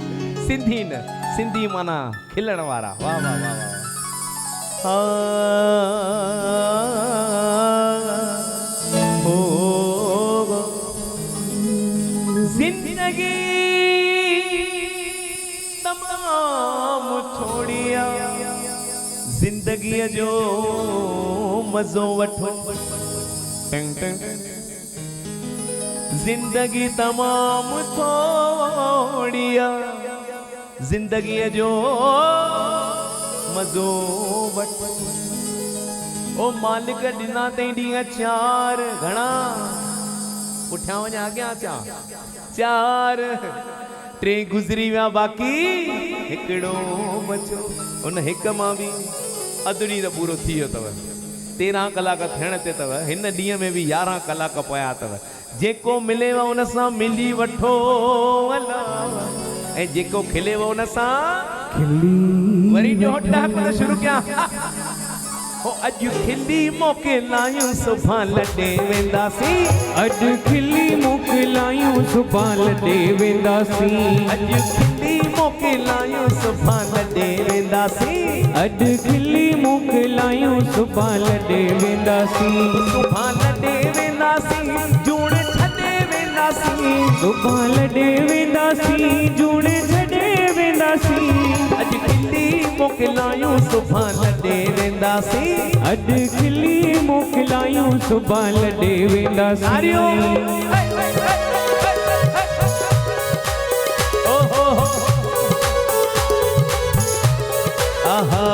सिंधी न। सिंधी माना खिलण वारा। वाह वाह वाह वाह। जिंदगी तमामु थोड़िया, जिंदगीअ जो मज़ो वठो। जिंदगी तमामु थोड़िया, जिंदगीअ जो मज़ो वठो। ओ मालिक ॾिना तई ॾींहं 4, घणा पुठियां वञा अॻियां अचां। 4 3 गुज़री विया, बाक़ी हिकिड़ो बचो। उन हिक मां बि अधु ॾींहुं त पूरो थी वियो अथव। 13 कलाक थियण ते अथव। हिन ॾींहं में बि 11 कलाक पिया अथव। जेको मिलेव उन सां मिली वठो, ऐं जेको खिलेव उन सां वरी ॾोह शुरू कयां। अॼु खिली मोकिलायूं सुभाणे लॾे वेंदासीं। अॼु खिली मोकिलायूं सुभाणे लॾे वेंदासीं। अॼु खिली मोकिलायूं सुभाणे लॾे वेंदासीं। अॼु खिली मोकिलायूं सुभाणे लॾे वेंदासीं। सुभाणे लॾे वेंदासीं। जूण छॾे वेंदासीं सुभां लॾे वेंदासीं जूड़ छॾे वेंदासीं अॼु खिली मोकिलायूं सुभां लॾे वेंदासीं अॼु खिली मोकिलायूं सुभां लॾे वेंदासीं आहा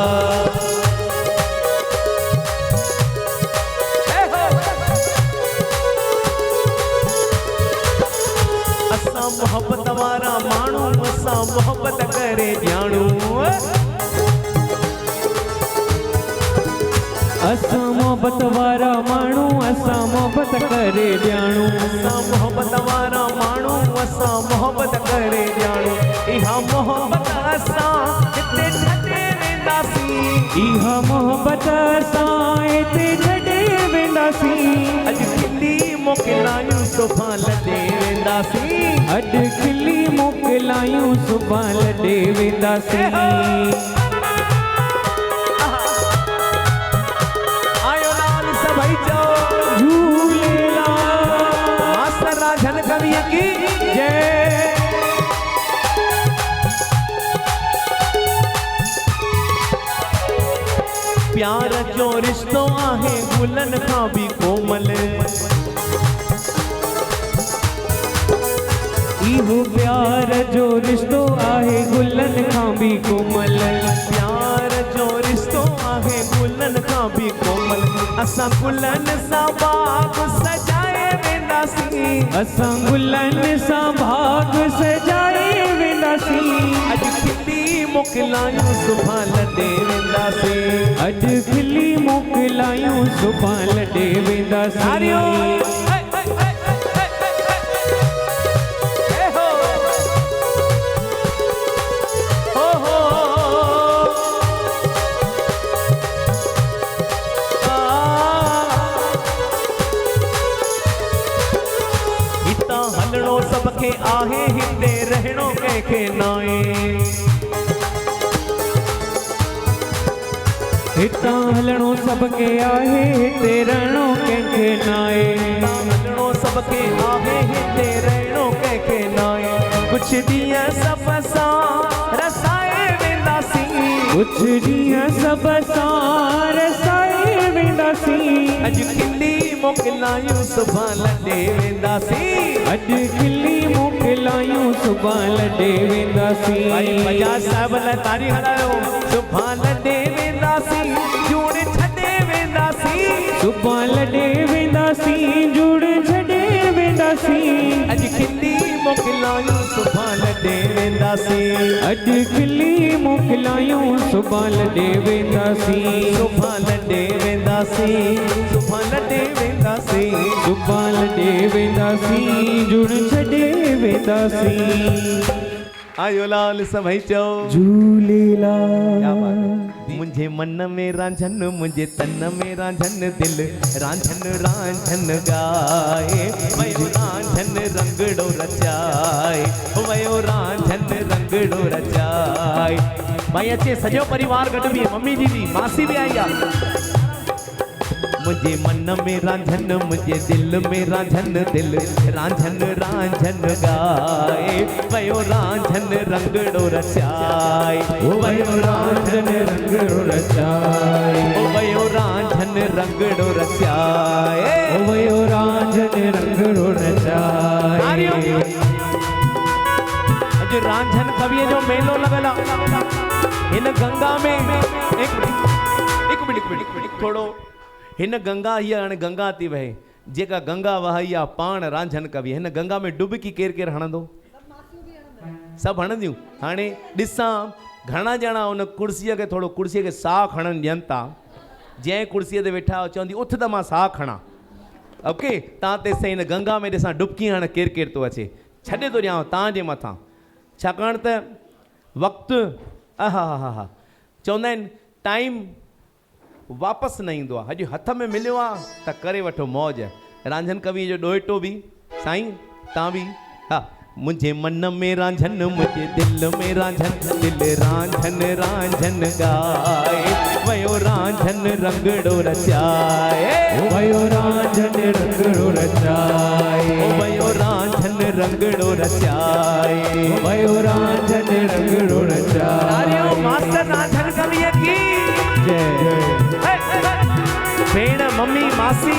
असां मोहब्बत वारा माण्हू असां मोहब्बत करे ॼाणू असां मोहब्बत वारा माण्हू असां मोहब्बत करे ॼाणू असां मोहब्बत वारा माण्हू असां मोहब्बत करे ॼाणू इहा मोहब्बत असां हिते छॾे वेंदासीं इहा मोहब्बत असां हिते छॾे वेंदासीं अॼु खिली मोकिलायूं सुभां लॾे वेंदासीं अॼु खिली मोकिलायूं सुभां लॾे वेंदासीं आयो लाल सभई चओ झूलेलाल मास्टर राजन कविअ की जय प्यार जो रिश्तो आहे गुलनि खां बि कोमल इहो प्यार जो रिश्तो आहे गुलनि खां बि कोमल प्यार जो रिश्तो आहे गुलनि खां बि कोमल असां गुलनि सां बाग सजाए वेंदासीं असां गुलनि सां बाग सजाए वेंदासीं अॼु खिली मोकिलायूं सुभां लॾे वेंदासीं अॼु खिली मोकिलायूं सुभां लॾे वेंदासीं सबके आहे हिते रहणो कंहिंखे नाहे हितां हलणो सबके आहे हिते रहणो कंहिंखे नाहे हलणो सबके आहे हिते रहणो कंहिंखे नाहे कुझु ॾींहं सभ सां रसाए वेंदासीं कुझु ॾींहं सभ सां रसाए वेंदासीं अॼु खिली मोकिलायूं सुभां लॾे वेंदासीं अॼु खिली मोकिलायूं सुभां लॾे वेंदासीं भाई बजाज साहिब लाइ तारी हलायो सुभां लॾे वेंदासीं जूड़ छॾे वेंदासीं सुभां लॾे वेंदासीं जूड़ छॾे वेंदासीं अॼु खिली मोकिलायूं सुभां लॾे वेंदासीं अॼु खिली मोकिलायूं सुभां लॾे वेंदासीं सुभां लॾे वेंदासीं सुभां लॾे वेंदासीं सुभां लॾे वेंदासीं जुड़ छॾे वेंदासीं आयो लाल सभई चओ झूलेलाल क्या बात है मुंहिंजे मन में रांझन मुंहिंजे तन में रांझन दिल रांझन रांझन गाए वयो रांझन रंगड़ो रचाए वयो रांझन रंगड़ो रचाए भाई अचे सॼो परिवार गॾु बि मम्मी जी बि मासी बि आई आहे मुझे मन में रांझन मुझे दिल में रांझन दिल रांझन रांझन गाए वयो रांझन रंगड़ो रचाए वयो रांझन रंगड़ो रचाए वयो रांझन रंगड़ो रचाए वयो रांझन रंगड़ो रचाए अॼु रांझन कविअ जो मेलो लॻल आहे हिन गंगा में हिकु मिनट थोड़ो हिन गंगा हीअ हाणे गंगा थी वहे जेका गंगा वहाई आहे पाण रांझन कवि हिन गंगा में डुबकी केरु केरु हणंदो सभु हणंदियूं हाणे ॾिसां घणा ॼणा हुन कुर्सीअ खे थोरो कुर्सीअ खे साहु खणनि ॾियनि था जंहिं कुर्सीअ ते वेठा चवंदी उथ त मां साहु खणा ओके तव्हां तेसिताईं हिन गंगा में ॾिसां डुबकी हाणे केरु केरु थो अचे छॾे थो ॾियांव तव्हांजे मथां छाकाणि त वक़्तु हा हा हा चवंदा आहिनि टाइम वापसि न ईंदो आहे अॼु हथ में मिलियो आहे त करे वठो मौज रांझन कवि जो ॾोहिटो बि साईं तव्हां बि हा मुंहिंजे मन में रांझन मुंहिंजे दिल में रांझन दिल रांझन रांझन गाए वयो रांझन रंगड़ो रचाए वयो रांझन रंगड़ो रचाए वयो रांझन रंगड़ो रचाए भयो रांझन रंगड़ो रचाए मास्टर रांझन कविअ की जय भेण मम्मी मासी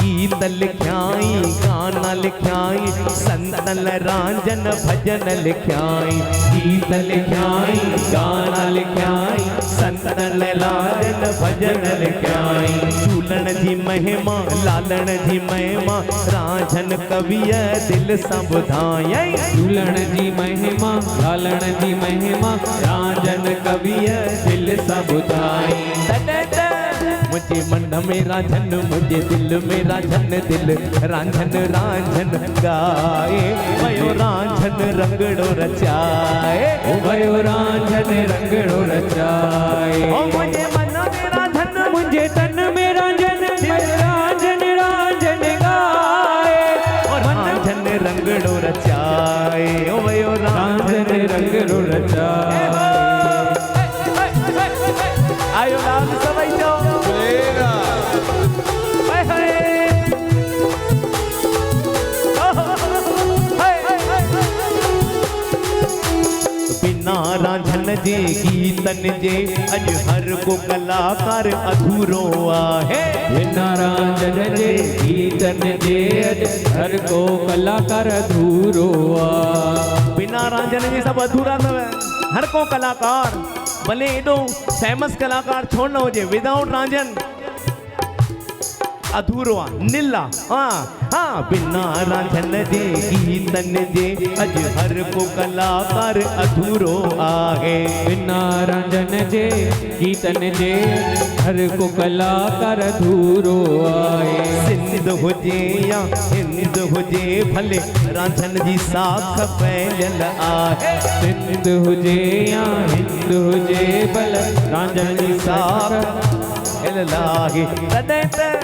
गीत लिखाई गाना लिखाई संतन रांझन भजन लिखाई गीत लिखाई गाना लिखाई संतन रांझन भजन लिखाई झूलण जी महिमा लालण जी महिमा रांझन कविअ दिल सां ॿुधायई झूलण जी महिमा लालण जी महिमा रांझन कविअ दिल सां ॿुधाई मुझे मन में रांझन मुझे दिल में रांझन दिल रांझन रांझन गाए भयो रांझन रंगड़ो रचाए भयो रांझन रंगड़ो रचाए ओ मुझे मन में रांझन मुझे तन में रांझन रांझन रांझन गाए और रांझन रंगड़ो रचाए ओ भयो रांझन रंगड़ो रचाए आयो लाल सभई जो बिना रांझन जे गीतन जे अज हर को कलाकार अधूरो आहे बिना रांझन जे गीतन जे अज हर को कलाकार अधूरो आ बिना रांझन जे सब अधूरा अथव हर को कलाकार भले एडो फेमस कलाकार छो न हुजे विदाउट रांझन अधूरो आहे नील आहे हाँ बिना रांझन जे गीतन जे अज हर को कलाकार अधूरो आहे बिना रांझन जे गीतन जे हर को कलाकार अधूरो आहे सिंध हुजे या हिंद हुजे भले रांझन जी साख फैलियल आहे सिंध हुजे या हिंद हुजे भले रांझन जी साख फैलियल आहे तॾहिं त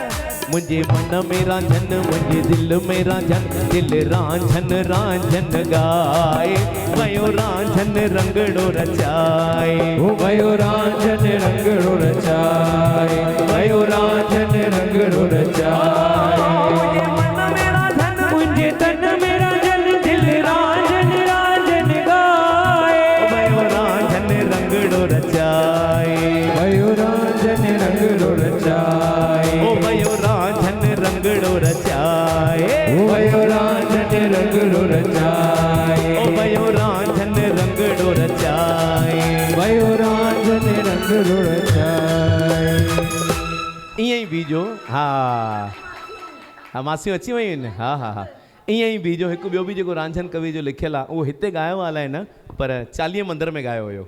मुझे मन में रांझन मुझे दिल में रांझन दिल रांझन रांझन गाए भयो रांझन रंगड़ो रचाए भयो रांझन रंगड़ो रचाए भयो रांझन रंगड़ो रचाए मुझे मन में रांझन मुझे तन में रांझन दिल रांझन रांझन गाए भयो रांझन रंगड़ो रचाए भयो रांझन रंगड़ो रचाए ओ भयो रांझन रंगड़ो रचाए भयो रांझन रंगड़ो रचाए ओ भयो रांझन रंगड़ो रचाए भयो रांझन रंगड़ो रचाए ईअं ई बीजो हा हा मासियूं अची वयूं आहिनि हा हा हा ईअं ई बीजो हिकु ॿियो बि जेको रांझन कवि जो लिखियलु आहे उहो हिते ॻायो आहे अलाए न पर चालीहे मंदर में ॻायो हुयो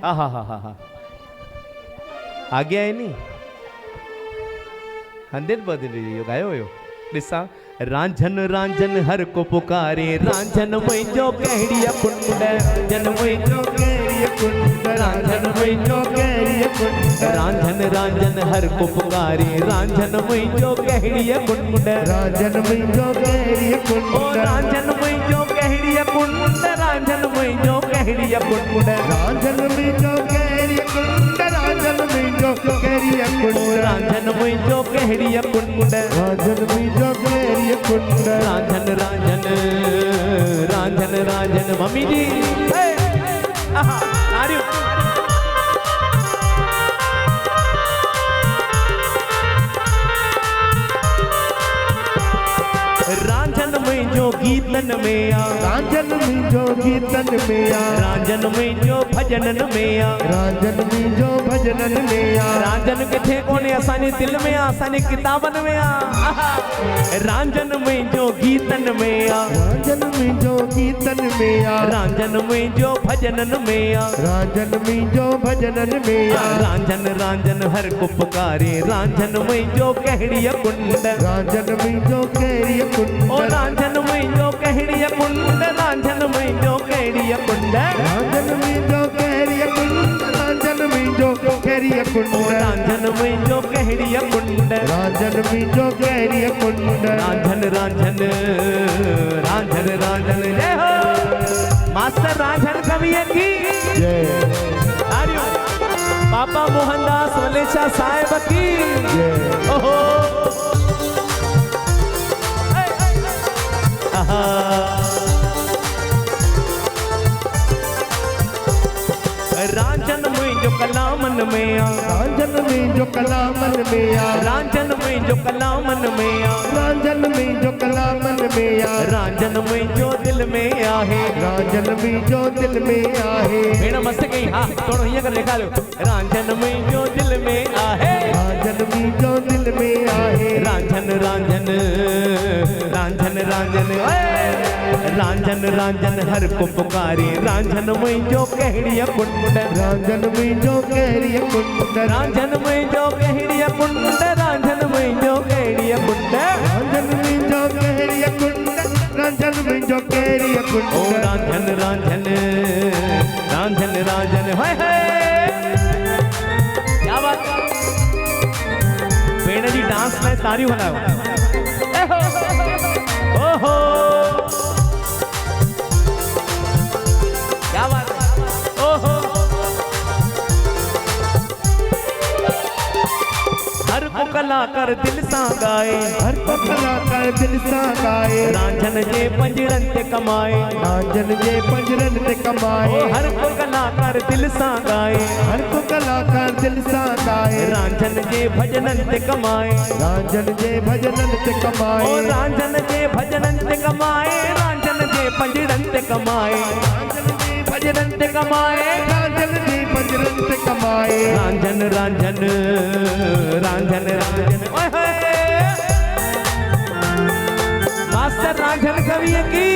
हा हा हा हा हा आगे आहे नी 100% इहो ॻायो हुयो ॾिसां रांझन रांझन हर को पुकारे रांझन मुंहिंजो कहिड़ीअ कुंड रांझन मुंहिंजो कहिड़ीअ कुंड रांझन मुंहिंजो कहिड़ीअ कुंड रांझन रांझन हर को पुकारे रांझन मुंहिंजो कहिड़ीअ कुंड रांझन मुंहिंजो कहिड़ीअ कुंड ओ रांझन मुंहिंजो कहिड़ीअ कुंड रांझन मुंहिंजो कहिड़ीअ कुंड रांझन मुंहिंजो कहिड़ीअ कुंड रांझन मुंहिंजो कहिड़ीअ कुंड रांझन मुंहिंजो कहिड़ीअ कुंड रांझन मुंहिंजो कहिड़ीअ कुंड रांझन रांझन रांझन रांझन मम्मी जी आहा नारियो रांझन मुंहिंजो गीतन में आ रांझन मुंहिंजो गीतन में आ रांझन मुंहिंजो भजनन में आ रांझन मुंहिंजो भजनन में आ रांझन किथे कोन्हे असांजे दिल में आ असांजे किताबनि में आ रांझन मुंहिंजो गीतन में आ रांझन मुंहिंजो गीतन में आ रांझन मुंहिंजो भजनन में आ रांझन मुंहिंजो भजनन में आ रांझन रांझन हर को पुकारे रांझन मुंहिंजो कहिड़ीअ कुंड रांझन मुंहिंजो कहिड़ीअ कुंड ओ रांझन मुंहिंजो कहिड़ीअ कुंड रांझन मुंहिंजो कहिड़ीअ कुंड रांझन मुंहिंजो कहिड़ीअ कुंड रांझन रांझन मुंहिंजो कैरीअ कुंड रांझन मुंहिंजो कहिड़ीअ कुंड रांझन मुंहिंजो कैरीअ कुंड रांझन रांझन रांझन रांझन जय हो मास्टर रांझन कविअ की जय तारियूं बाबा मोहनदास वलेछा साहिब की जय ओहो आहा रांझन मुंहिंजो कलामन में आ रांझन मुंहिंजो कलामन में आ रांझन मुंहिंजो कलामन में आ रांझन मुंहिंजो कलामन में आ रांझन मुंहिंजो दिल में आहे रांझन मुंहिंजो दिल में आहे भेण मस्त कई हा थोरो हीअं करे ॾेखारियो रांझन मुंहिंजो दिल में आहे रांझन मुंहिंजो दिल में आहे रांझन रांझन रांझन रांझन ओए रांझन रांझन हर को पुकारी रांझन मुंहिंजो कहिड़ीअ कुंड रांझन मुंहिंजो कैरीअ कुंड रांझन मुंहिंजो कहिड़ीअ कुंड रांझन मुंहिंजो कहिड़ीअ कुंड रांझन मुंहिंजो कैरीअ कुंड रांझन मुंहिंजो कैरीअ ओ कुंड रांझन रांझन रांझन रांझन हाय हाय क्या बात भेण जी डांस में तारियूं हलायो ओहो क्या बात ओहो हर को कलाकार दिल सां गाए हर को कलाकार दिल सां गाए रांझन जे पंजरनि ते कमाए रांझन जे पंजरनि ते ओ कमाए हर को कलाकार दिल सां गाए हर को कलाकार दिल सां गाए रांझन जे भजननि ते कमाए रांझन जे भजननि ते ओ कमाए रांझन जे भजननि ते कमाए रांझन जे पंजरनि ते कमाए भजननि ते कमाए रांझन जे पंजरनि ते कमाए रांझन रांझन रांझन रांझन ओए होए मास्टर रांझन कविअ की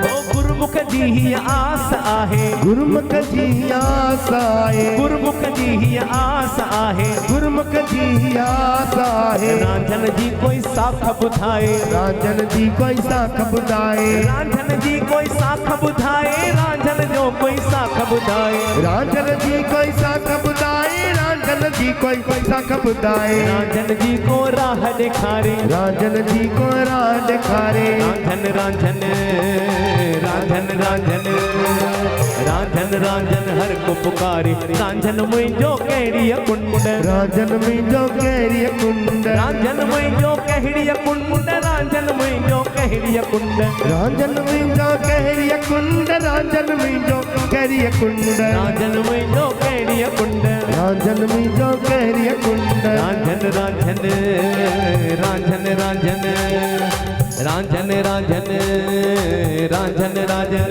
ओ गुरुमुख जी हीअ आस आहे गुरुमुख जी आस आहे गुरुमुख जी हीअ आस आहे गुरुमुख जी आस आहे रांझन जी कोई साख ॿुधाए रांझन जी कोई साख ॿुधाए रांझन जी कोई साख ॿुधाए रांझन जो कोई साख ॿुधाए रांझन जी कोई साख ॿुधाए रांझन जी कोई साख ॿुधाए रांझन जी को राह ॾेखारे रांझन जी को राह ॾेखारे रांझन रांझन रांझन रांझन रांझन रांझन हर को पुकारे रांझन मुंहिंजो कहिड़ीअ कुंड रांझन मुंहिंजो कैरीअ कुंड रांझन मुंहिंजो कहिड़ीअ कुंड रांझन मुंहिंजो कहिड़ीअ कुंड रांझन मुंहिंजो कैरीअ कुंड रांझन मुंहिंजो कैरीअ कुंड रांझन मुंहिंजो कहिड़ीअ कुंड रांझन मुंहिंजो कैरीअ कुंड रांझन रांझन रांझन रांझन रांझन रांझन रांझन रांझन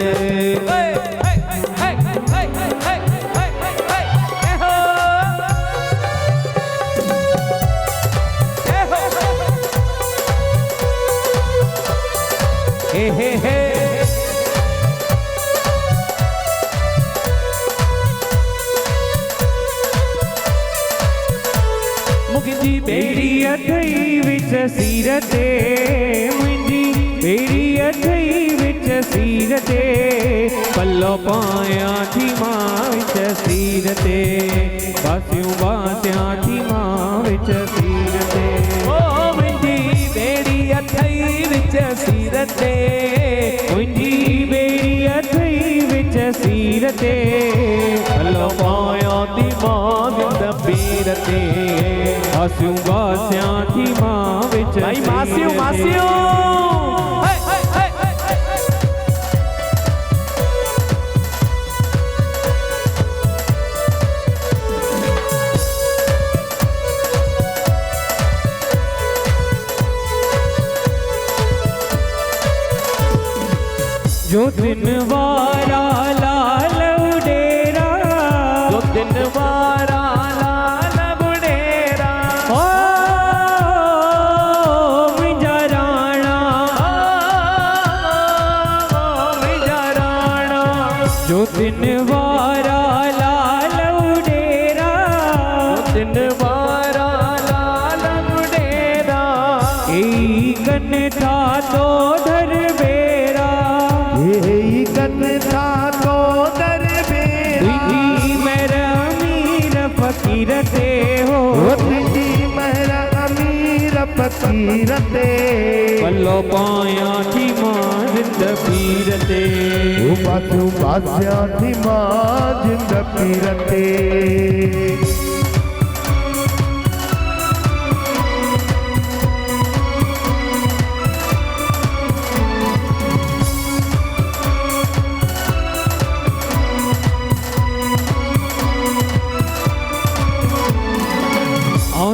हे हे हे मुंहिंजी बेड़ी अथई विच सीर ते मुंहिंजी बेड़ी अथई विच सीर ते पल्लो पायां थी मां विच सीर ते बासियूं बासियां थी मां विच सीर ते ओ मुंहिंजी बेड़ी अथई विच सीर ते मुंहिंजी बेड़ी अथई विच सीर ते पल्लो पायां थी मां विच पीर ते मासियूं बासियां थी मां विच भाई मासियूं मासियूं जो दिन वारा लाल उडेरा जो दिन वारा लाल उडेरा ओ मुंहिंजा राणा मुंहिंजा राणा जो दिन वारा लाल उडेरा जो दिन वारा लाल उडेरा ई कन था तो धर बेरा हे कन फ़कीर ते हो तुझी महर अमीर फ़कीर ते पल्लो पायां थी मां जिंद पीर ते बाजू बासिया थी मां जिंद पीर ते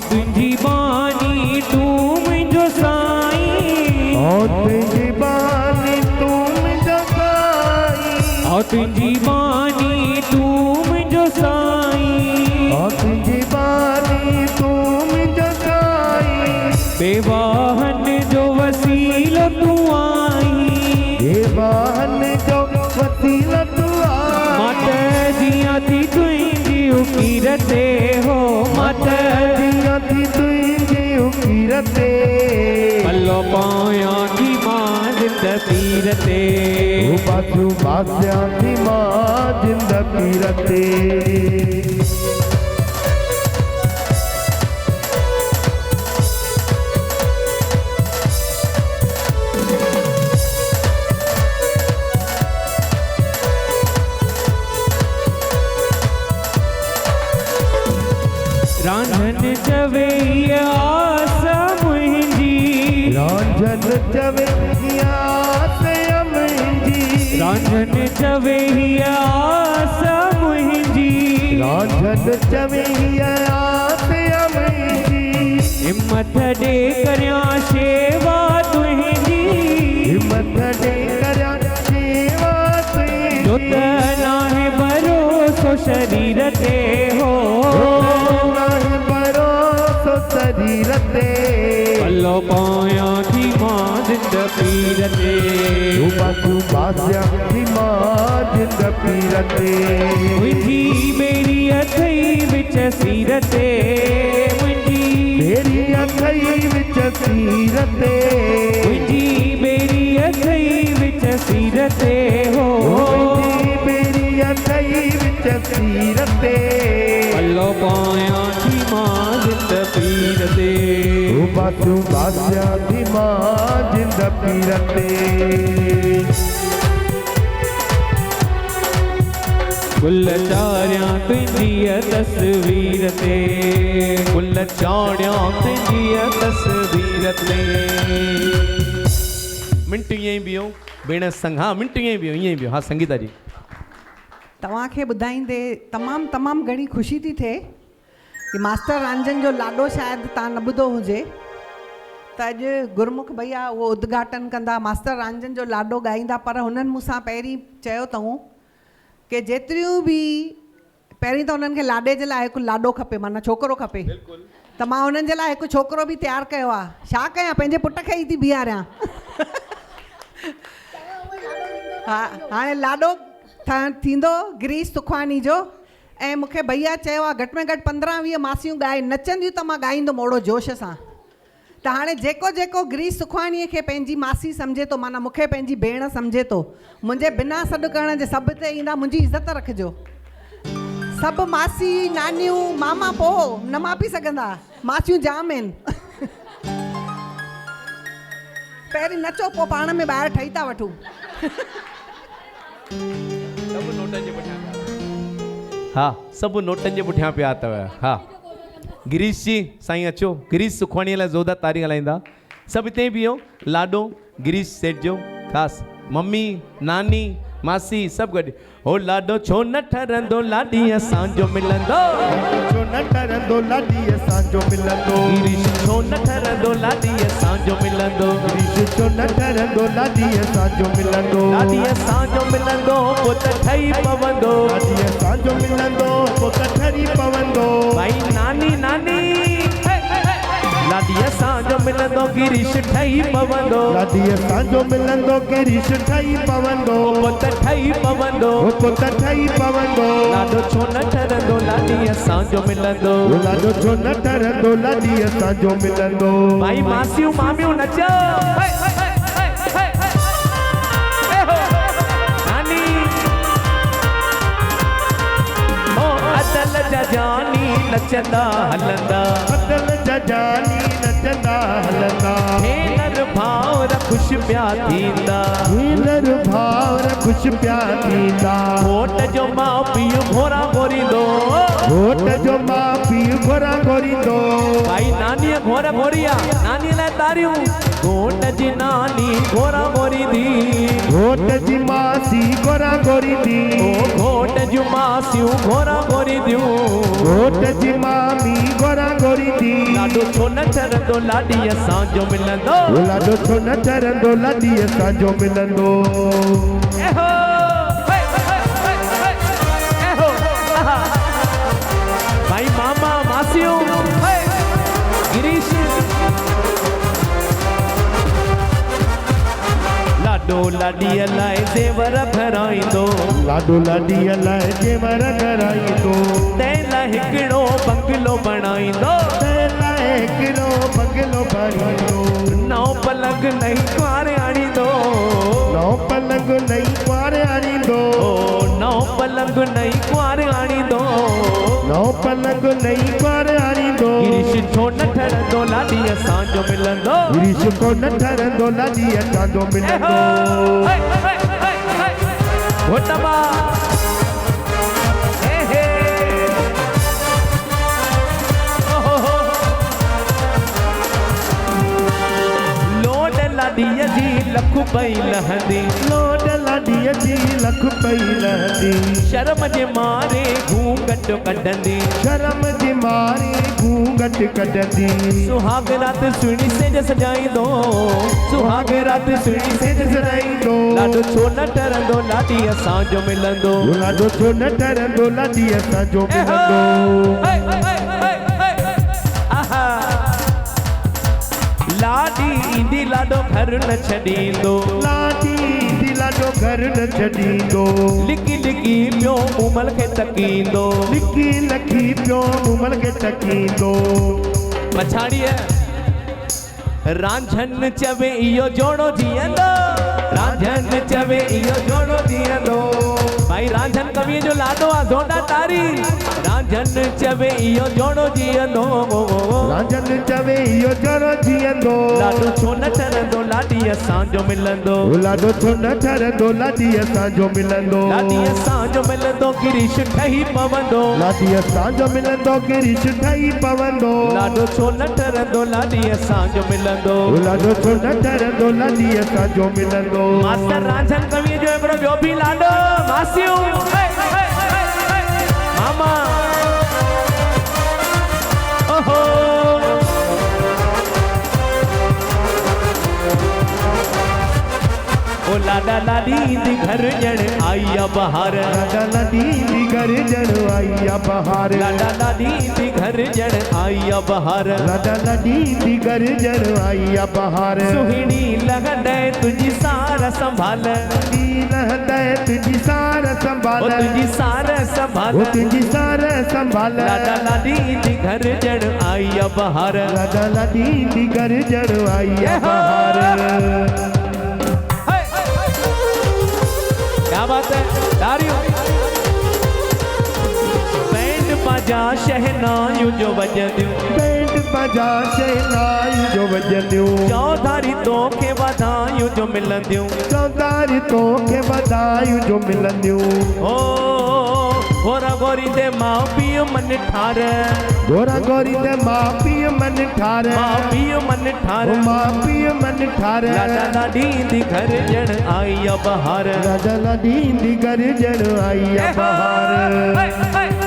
तुझी बानी तू मुझो साईं तुझी बानी तू मुझो साईं तुझी बानी तू मुझो साईं तुझी बानी तू मुझो साईं बेवाहन जो वसीलो तू आई बेवाहन जो वसीलो तू आई मत जिया थी तुझी उकीर ते हो मत थी तुझी उकीर ते पल्लो पाया थी मां जिंद पीर ते बाजू बासिया थी मां जिंद पीर ते रांझन चवे आस मुंहिंजी रांझन चवे आस मुंहिंजी रांझन चवे आस मुंहिंजी रांझन चवे आस मुंहिंजी हिम्मत ॾे करियां शेवा तुंहिंजी हिम्मत ॾे करियां शेवा तुंहिंजी जो त नाहे भरोसो शरीर ते हो शरीर ते पल्लो पायां थी मां जिंद पीर ते बाजू बासिया थी मां जिंद पीर ते मुंहिंजी बेरी अथई विच सीर ते मुंहिंजी मेरी अथई विच सीर ते मुंहिंजी बेरी अथई विच सीर ते हो मेरी अथई विच सीर ते पल्लो पायां थी मां जिंद पीर ते बाजू बासिया थी मां जिंद पीर ते गुल चारियां तुंहिंजी तस्वीर ते गुल चाड़ियां तुंहिंजी तस्वीर ते मिंट ईअं ई बीहो भेण संग हा मिंट ईअं ई बीहो बीहो हा संगीता जी तव्हांखे ॿुधाईंदे तमामु घणी ख़ुशी थी थिए कि मास्टर रांझन जो लाॾो शायदि तव्हां न ॿुधो हुजे त अॼु गुरमुख भैया उहो उद्घाटन कंदा मास्टर रांझन जो लाॾो ॻाईंदा पर हुननि मूंसां पहिरीं चयो अथऊं कि जेतिरियूं बि पहिरीं त हुननि खे लाॾे जे लाइ हिकु लाॾो खपे माना छोकिरो खपे त मां हुननि जे लाइ हिकु छोकिरो बि तयारु कयो आहे छा कयां पंहिंजे पुट खे ई थी बीहारियां हा हाणे लाॾो थींदो गिरीश सुखवानी जो ऐं मूंखे भैया चयो आहे घटि में घटि 15-20 मासियूं ॻाए नचंदियूं त मां ॻाईंदुमि ओड़ो जोश सां त हाणे जेको गिरीश सुखवानीअ खे पंहिंजी मासी सम्झे थो माना मूंखे पंहिंजी भेण सम्झे थो मुंहिंजे बिना सॾु करण जे सभु ते ईंदा मुंहिंजी इज़त रखिजो सभु मासी नानियूं मामा पोइ न मापी सघंदा मासियूं जाम आहिनि पहिरीं नचो पोइ पाण में ॿाहिरि ठही था वठूं हा सभु नोटनि जे पुठियां पिया अथव हा गिरीश जी साईं अचो गिरीश सुखवाणीअ लाइ ज़ोरदार तारी हलाईंदा सभु हिते बीहो लाॾो गिरीश सेठ जो ख़ासि मम्मी नानी मासी सभु गॾु हो लाॾो छो न ठरंदो लाॾी असांजो मिलंदो छो न ठरंदो लाॾी असांजो मिलंदो गिरीश छो न ठरंदो लाॾी असांजो मिलंदो गिरीश छो न ठरंदो लाॾी असांजो मिलंदो लाॾी असांजो मिलंदो पोइ त ठही पवंदो लाॾी असांजो मिलंदो पोइ त ठही पवंदो भाई नानी नानी लाॾी असांजो मिलंदो गिरीश ठही पवंदो लाॾी असांजो मिलंदो गिरीश ठही पवंदो पोइ त ठही पवंदो पोइ त ठही पवंदो लाॾो छो न ठरंदो लाॾी असांजो मिलंदो लाॾो छो न ठरंदो लाॾी असांजो मिलंदो भाई मासियूं मामियूं नचो नानी ओ अदल जा जानी नचंदा हलंदा बदल जजानी नचंदा हलंदा हेनर भावर खुश पिया थींदा हीलर भावर खुश पिया थींदा घोट जो मां पीउ घोरा घोरींदो घोट जो मां पीउ घोरा घोरींदो भाई नानी घोरा घोरिया नानी लाइ तारियूं घोट जी नानी घोरा घोरींदी घोट जी मासी घोरा घोरींदी घोट जूं मासियूं घोरा घोरींदियूं घोट जी मामी घोरा घोरींदी लाडो छो न चरंदो लाडी असांजो मिलंदो लाडो छो न चरंदो लाडी असांजो मिलंदो एहो एहो आहा भाई मामा मासियूं गिरीश लाडो लाडीअ लाइ जेवर घराईंदो लाडो लाडीअ लाइ जेवर घराईंदो तंहिं लाइ हिकिड़ो बंगलो बणाईंदो तंहिं लाइ हिकिड़ो बंगलो बणाईंदो नओं पलंग नई कुआरे आणींदो नओं पलंग नई कुआरे आणींदो नओं पलंग नई कुआरे आणींदो नओं पलंग नई कुआरे आणींदो गिरीश छो न ठरंदो लाडी असांजो मिलंदो गिरीश को न ठरंदो लाडी असांजो मिलंदो घोटमा लोड लाडीअ जी लख पई लहंदी लोड लाडीअ जी लख पई लहंदी शर्म जे मारे घूंघट कढंदी शर्म जे मारे घूंघट कढंदी सुहाग रात सुहिणी सेज सजाईंदो सुहाग रात सुहिणी सेज सजाईंदो लाडो छो न ठरंदो लाडी असांजो मिलंदो लाडो छो न ठरंदो लाडी असांजो मिलंदो आहा लाडी ईंदी लाडो घर न छॾींदो लाडी ईंदी लाडो घर न छॾींदो लिकी लिकी पियो उमल खे तकींदो लिकी लखी पियो उमल खे तकींदो पछाड़ीअ रांझन चवे इहो जोड़ो जीअंदो रांझन चवे इहो जोड़ो जीअंदो भाई रांझन कवीअ जो लाडो आहे ज़ोंडा तारी रांझन चवे इहो जोड़ो जीअंदो रांझन चवे इहो जोड़ो जीअंदो लाडो छो न ठरंदो लाडी असांजो मिलंदो लाडो छो न ठरंदो लाडी असांजो मिलंदो लाडी असांजो मिलंदो गिरीश ठही पवंदो लाडी असांजो मिलंदो गिरीश ठही पवंदो लाडो छो न ठरंदो लाडी असांजो मिलंदो लाडो छो न ठरंदो लाडी असांजो मिलंदो मास्टर रांझन कवीअ जो हिकिड़ो ॿियो बि लाडो मासियूं मामा ओहो ओ लाडा लाडी दी घर जण आई आ बहार लाडा लाडी दी घर जण आई आ बहार लाडा लाडी दी घर जण आई आ बहार लाडा लाडी दी घर जण आई आ बहार सुहिणी लॻंदे तुंहिंजी सार संभाल लहंदे तुझी सार संभाल ओ तुंहिंजी सार संभाल ओ तुझी सार संभाल लाडा लाडी दी घर जण आई आ बहार लाडा लाडी दी घर जण आई आ बहार क्या बात है तारियों बैंड बाजा शहनाइयूं जो वॼंदियूं बैंड बाजा शहनाइयूं जो वॼंदियूं चौधारी तोखे वाधायूं जो मिलंदियूं चौधारी तोखे वाधायूं जो मिलंदियूं ओ घोरा घोरी दे माउ पीउ मन ठार घोरा घोरी दे माउ पीउ मन ठार माउ पीउ मन ठार माउ पीउ मन ठार लाडा लाडी दी घर जण आई आ बहार लाडा लाडी दी घर जण आई आ बहार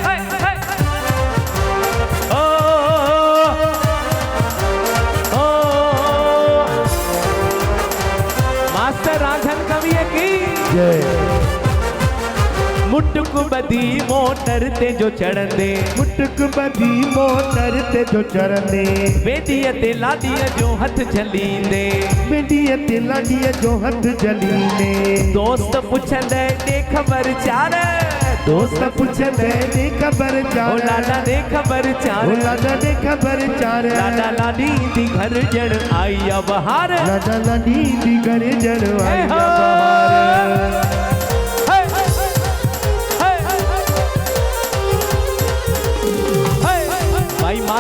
मास्टर रांझन कविए की जय मुटुक बदी मोटर ते जो चढ़ंदे मुटुक बदी मोटर ते जो चढ़ंदे बेदीअ ते लाडीअ जो हथ झलींदे बेदीअ ते लाडीअ जो हथ झलींदे दोस्त पुछंदे दे ख़बर चार दोस्त पुछंदे दे ख़बर ओ चार लाडा दे ख़बर चार ओ लाडा दे ख़बर चार लाडा लाडी दी घर जण आई आ बहार लाडा लाडी दी घर जण आई आ बहार Hey!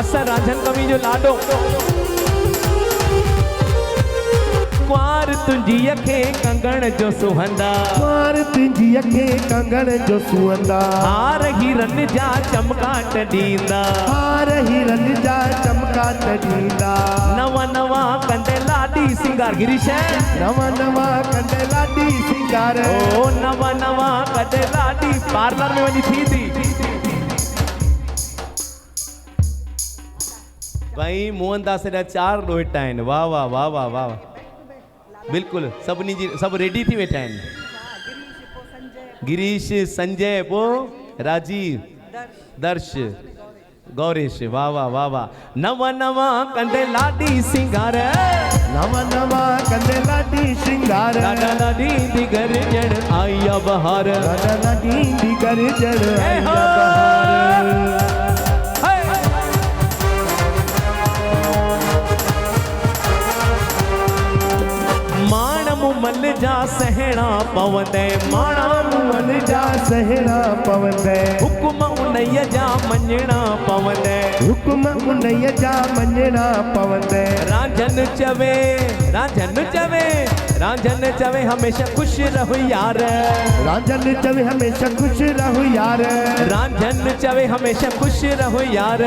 मास्टर रांझन कवि जो लाडो कुआर तुंजी अखे कंगण जो सुहंदा कुआर तुंजी अखे कंगण जो सुहंदा हार हिरन जा चमकाट ॾींदा हार हिरन जा चमकाट ॾींदा नवा नवा कंदे लाडी सिंगार गिरीश नवा नवा कंदे लाडी सिंगार ओ नवा नवा कंदे लाडी पार्लर में वञी थी भाई मोहनदास जा 4 ॾोहिटा आहिनि वाह वाह वाह वाह वाह बिल्कुल सभिनी जी सब रेडी थी वेठा आहिनि गिरीश संजय पो राजीव दर्श गौरेश वाह वाह वाह वाह नवा नवा कंदे लाडी सिंगार नवा नवा कंदे लाडी सिंगार लाडा लाडी दी गरजण आया बहार लाडा लाडी दी गरजण आया बहार मुमल जा सहना पवंदे माणा मुमल जा सहना पवंदे हुकुम उनय जा मञणा पवंदे हुकुम उनय जा मञणा पवंदे रांझन चवे रांझन चवे हमेशा खुश रहो यार रांझन चवे हमेशा खुश रहो यार रांझन चवे हमेशा खुश रहो यार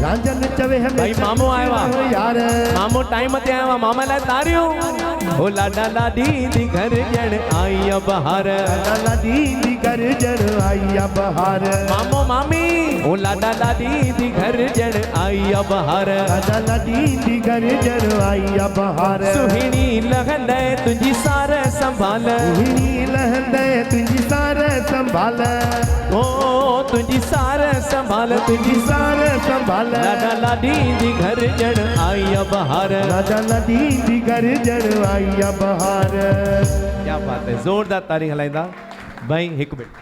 रांझन चवे हमेशा भाई मामो आयो रहो यार मामो टाइम ते आयो मामा लाइ तारियूं ओ लाडा लाडी दी घर जण आई बहार लाडा लाडी दी घर जण आई बहार मामो मामी ओ लाडा लाडी दी घर जण आई बहार लाडा लाडी दी घर जण आई बहार सुहिणी लहंदे तुंजी सार संभाल सुहिणी लहंदे तुंजी सार संभाल ओ तुंजी सार संभाल तुंजी सार संभाल लाडा लाडी दी घर जण आई बहार लाडा लाडी दी घर जण आई बहार क्या बात है जोरदार ताली हलाइंदा भाई हिकु मिनट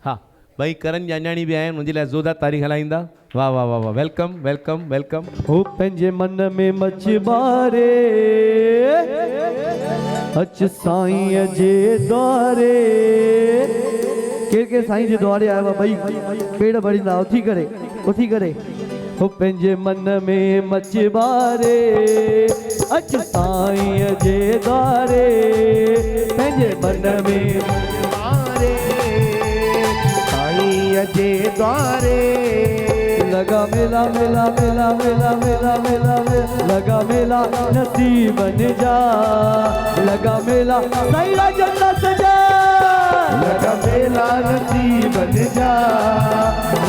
हाँ भाई करण जांजाणी भी आया मुझे लाइ जोरदार ताली हलाइंदा वाह वाह वाह वाह वेलकम वेलकम वेलकम हो पंहिंजे मन में मछबारे अच साईं जे द्वारे केर साईं जे द्वारे आयो भाई पेड़ भरींदा उथी करे हो पंहिंजे मन में मछबारे अच साईं जे द्वारे पंहिंजे मन में मछबारे साईं जे द्वारे लगा मेला मेला मेला मेला मेला मेला लगा मेला नसीबन जा लगा मेला साईं रांझन सजा लगा मेला नसीबन जा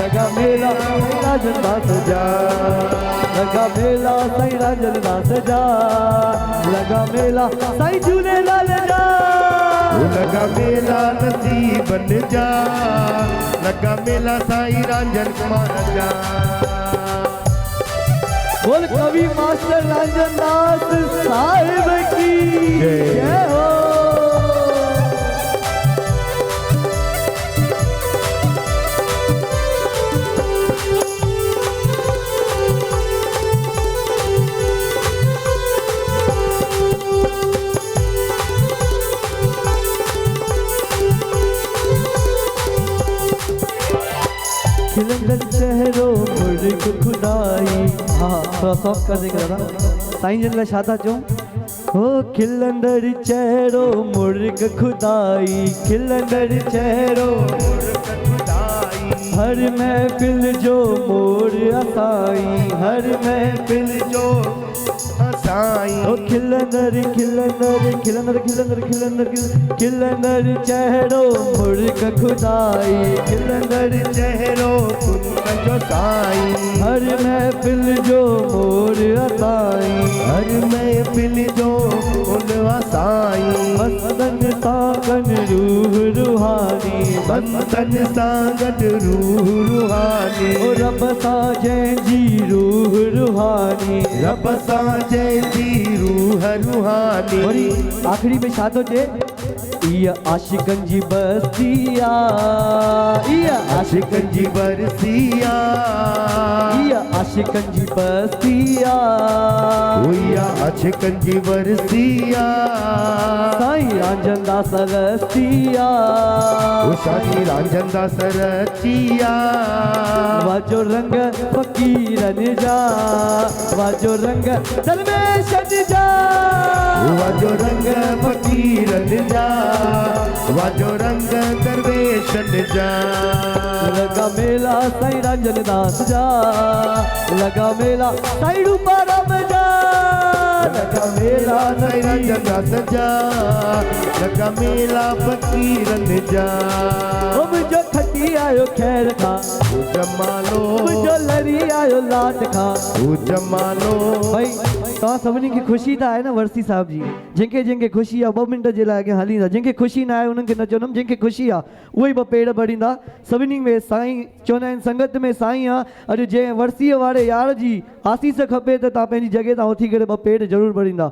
लगा मेला साईं रांझन सजा लगा मेला साईं रांझन सजा लगा मेला साईं झूलेलाल जा लगा मेला नसीबन जा लगा मेला साईं रांझन कुमार जा बोल कवि मास्टर रांझन दास साहिब की जय हो। खिलंदड़ चेहरो मुर्ग खुदाई हाँ थोड़ा सॉफ्ट कर देगा दादा साईं जन लाइ छा था चऊं हो खिलंदड़ चेहरो मुर्ग खुदाई खिलंदड़ चेहरो हर महफिल जो मोर असाई हर महफिल जो साईं ओ खिलंदड़ खिलंदड़ खिलंदड़ खिलंदड़ खिलंदड़ खिलंदड़ चेहरो मुर्ग खुदाई खिलंदड़ चेहरो कुंदन जो साईं हर महफिल जो मोर असाई हर महफिल जो उनवा साईं बंदन सागन रूह रूहानी बंदन सागन रूह रूहानी ओ रब सा जंहिंजी रूह रूहानी रब सा जंहिंजी रूह रूहानी वरी आखिरी में छा थो चए इहा आशिकनि जी बस्ती आहे इहा आशिकन जी बरसिया इया आशिकन जी बस्तिया हुआ आशिकन जी बरसिया साईं रांझन दा सरस्तिया साईं रांझन दा सरचिया वाजो रंग फकीरन जा वाजो रंग दरवेशन जा वाजो रंग फकीरन जा वाजो रंग दरवेशन जा लगा मेला साईं रांझन दास जा लगा मेला साईं रूपाराम जा लगा मेला साईं रांझन दास जा लगा मेला फकीरन जा मुझो खटी आयो खैर खा जमालो मुझो लड़ी आयो लाट खा जमालो भाई तव्हां सभिनी खे ख़ुशी त आहे न वर्सी साहिब जी जंहिंखे जंहिंखे ख़ुशी आहे 2 मिंट जे लाइ अॻियां हलींदा जंहिंखे ख़ुशी न आहे उन्हनि खे न चवंदुमि जंहिंखे ख़ुशी आहे उहे 2 पेड़ भरींदा सभिनी में साईं चवंदा आहिनि संगत में साईं आहे अॼु जंहिं वर्सीअ वारे यार जी आसीस खपे त तव्हां पंहिंजी जॻह तां उथी करे 2 पेड़ ज़रूरु भरींदा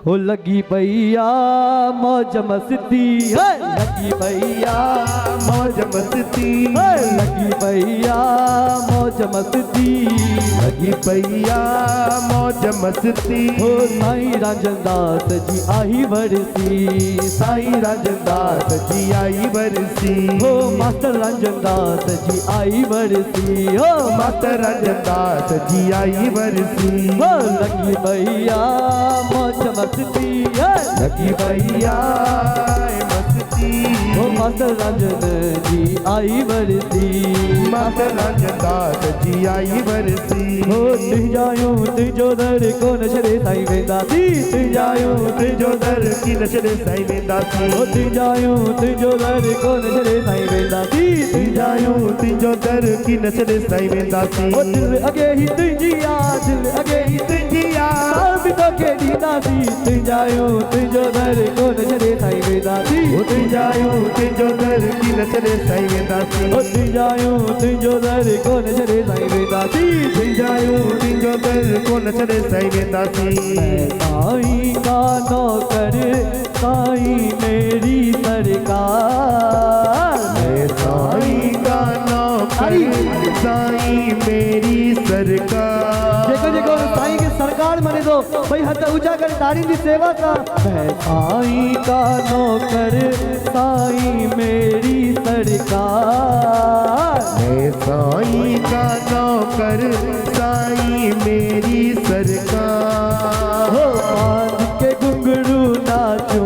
हो लॻी पई आहे मौज मस्ती लॻी पई आहे मौज मस्ती लॻी पई आहे मौज मस्ती लगी पैया मौज मस्ती हो साईं रांझन दास जी आई वरसी साईं रांझन दास जी आई बरसी हो मास्टर रांझन दास जी आई वरसी हो मास्टर रांझन दास जी आई बरसी हो लगी भैया मौज मस्ती लगी पैया मस्ती हो मास्टर रांझन जी आई वरसी मास्टर रांझन दास जी आई बरसी हो तुंहिंजायूं तुंहिंजो दर को नशरे साईं वेंदासी तुंहिंजायूं तुंहिंजो दर की नशरे साईं वेंदासी हो तुंहिंजायूं तुंहिंजो दर को नशरे साईं वेंदासी तुंहिंजायूं तुंहिंजो दर की नशरे साईं वेंदासी हो दिल अॻे ही तुंहिंजी आ दिल अॻे ही तुंहिंजी बि तोखे ॾींदासीं तुंहिंजायूं तुंहिंजो दर को नशरे साईं वेंदासी तुंहिंजायूं तुंहिंजो दर की नशरे साईं वेंदासी हो तुंहिंजायूं तुंहिंजो दर को नशरे साईं वेंदासी तुंहिंजायूं तुंहिंजो दर को नशरे साईं वेंदासी साईं का नौकर साईं मेरी सरकार साईं का नौकर साईं मेरी सरकार जेको जेको साईं खे सरकार मने थो भई हथ ऊंचा करे तारीनि जी सेवा सां मैं साईं का नौकर साईं मेरी सरकार मैं साईं का नौकर साईं मेरी सरकार हो बांध के घुंघरू नाचो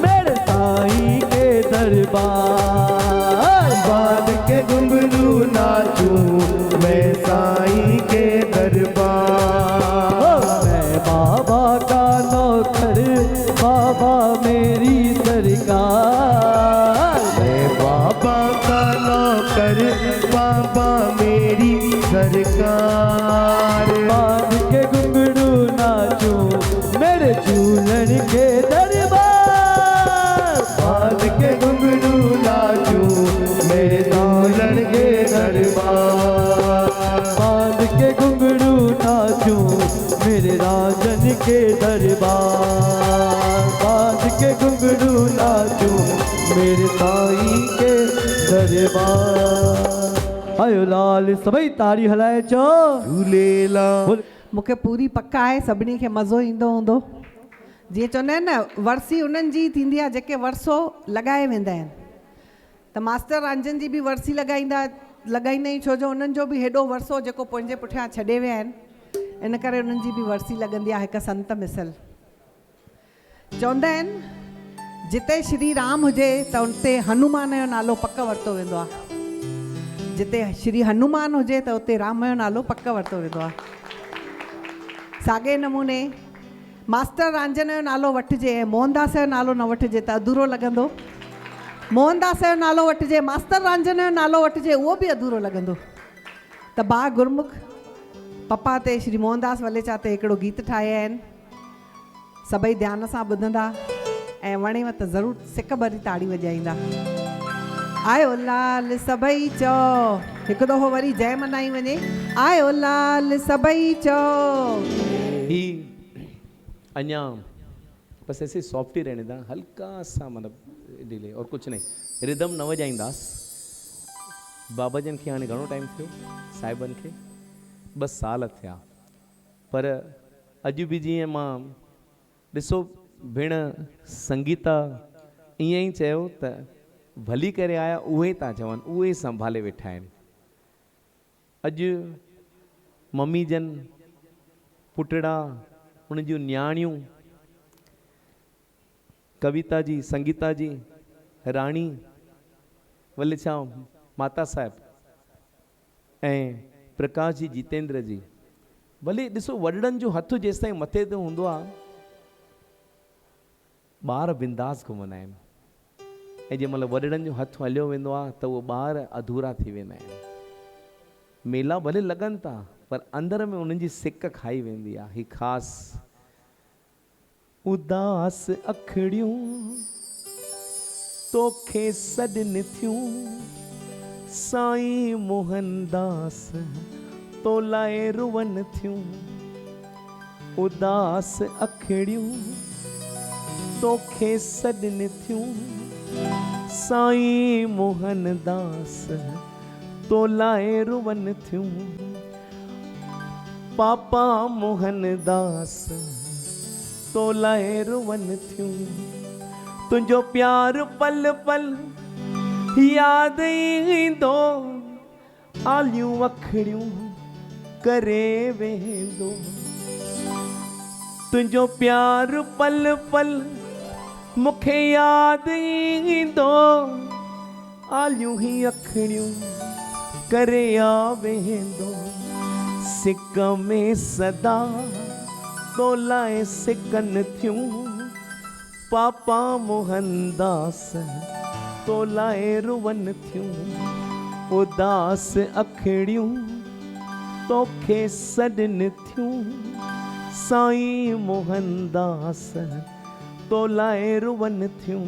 मेरे साईं के दरबार बांध के घुंघरू नाचूं मैं साईं के दरबार हो मैं बाबा का नौकर बाबा मेरी सरकार मैं बाबा का नौकर बाबा मेरी सरकार बांध के घुंघरू नाचूं मेरे झूलन के दरबार बांध के घुंघरू नाचूं मेरे दुल्हन के दरबार बांध के घुंघरू नाचूं मेरे राजन के दरबार बांध के घुंघरू नाचूं मेरे साईं के दरबार आयो लाल सभई ताड़ी हलाए चो झूलेलाल मूंखे पूरी पक आहे सभिनी खे मज़ो ईंदो हूंदो जीअं चवंदा आहिनि न वर्सी उन्हनि जी थींदी आहे जेके वरसो लॻाए वेंदा आहिनि त मास्टर रांझन जी बि वर्सी लॻाईंदा आहियूं छो जो उन्हनि जो बि हेॾो वरसो जेको पंहिंजे पुठियां छॾे विया आहिनि इन करे उन्हनि जी बि वर्सी लॻंदी आहे हिकु संत मिसल चवंदा आहिनि जिते श्री राम हुजे त उते हनुमान जो नालो पक वरितो वेंदो आहे जिते श्री हनुमान हुजे त उते राम जो नालो पक वरितो वेंदो आहे साॻे नमूने मास्टर रांझन जो नालो वठिजे ऐं मोहनदास जो नालो न वठिजे त अधूरो लॻंदो मोहनदास जो नालो वठिजे मास्टर रांझन जो नालो वठिजे उहो बि अधूरो लॻंदो त बा गुरमुख पप्पा ते श्री मोहनदास वलेचा ते हिकिड़ो गीत ठाहिया आहिनि सभई ध्यान सां ॿुधंदा ऐं वणेव त ज़रूरु सिक भरी ताड़ी वॼाईंदा आयो लाल सभई चओ हिकु दफ़ो वरी जय मनाई वञे आयो लाल सभई चओ ही अन्या बस ऐसे सॉफ्ट ही रहने देना हल्का सा मतलब डिले और कुछ नहीं रिदम न वजाइंदास बाबा जन खे हाणे घणो टाइम थियो साहिबनि खे 2 साल थिया पर अॼु बि जीअं मां ॾिसो भेण संगीता ईअं ई चयो त भली करे आया उहे था चवनि उहे संभाले वेठा आहिनि। अॼु मम्मी जन पुटड़ा उन जूं न्याणियूं कविता जी संगीता जी राणी वलिछा माता साहिब ऐं प्रकाश जी जितेंद्र जी भले ॾिसो वॾड़नि जो हथ जेसिताईं मथे ते हूंदो आहे ॿार बिंदास घुमंदा आहिनि ऐं जंहिं महिल वॾड़नि जो हथ हलियो वेंदो आहे त उहे ॿार अधूरा थी वेंदा आहिनि। मेला भले लॻनि था पर अंदर में उन्हनि जी सिक खाई वेंदी आहे। ही ख़ासि उदास अखड़ियूं तोखे सॾनि थियूं साईं मोहनदास तो लाए रुवन थियूं। उदास अखड़ियूं तोखे सॾनि थियूं साईं मोहनदास तो लाए रुवन थियूं। पापा मोहनदास तो लाए रुवन थियूं। तुंहिंजो प्यार पल पल यादि ईंदो आलियूं अखड़ियूं करे वेंदो। तुंहिंजो प्यार पल पल मूंखे यादि ईंदो आलियूं ही अखड़ियूं करे आ वेंदो। सिक में सदा तो लाए सिकन थियूं पापा मोहनदास तो लाए रुवन थियूं। उदास अखड़ियूं तोखे सॾनि थियूं साईं मोहनदास तो लाए रुवन थियूं।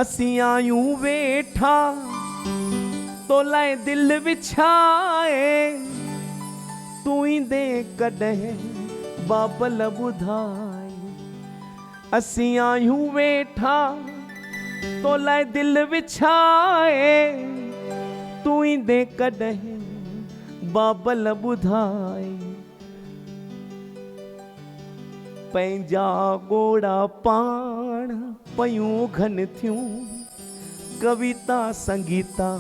असीं आयूं वेठा तो लाए दिल विछाए तू ईंदे कॾहिं बाबल ॿुधाए। असीं आयूं वेठा तो लाए दिल विछाए तू ईंदे कॾहिं बाबल ॿुधाए। पंहिंजा ॻोड़ा पाण पयूं घन थियूं कविता संगीता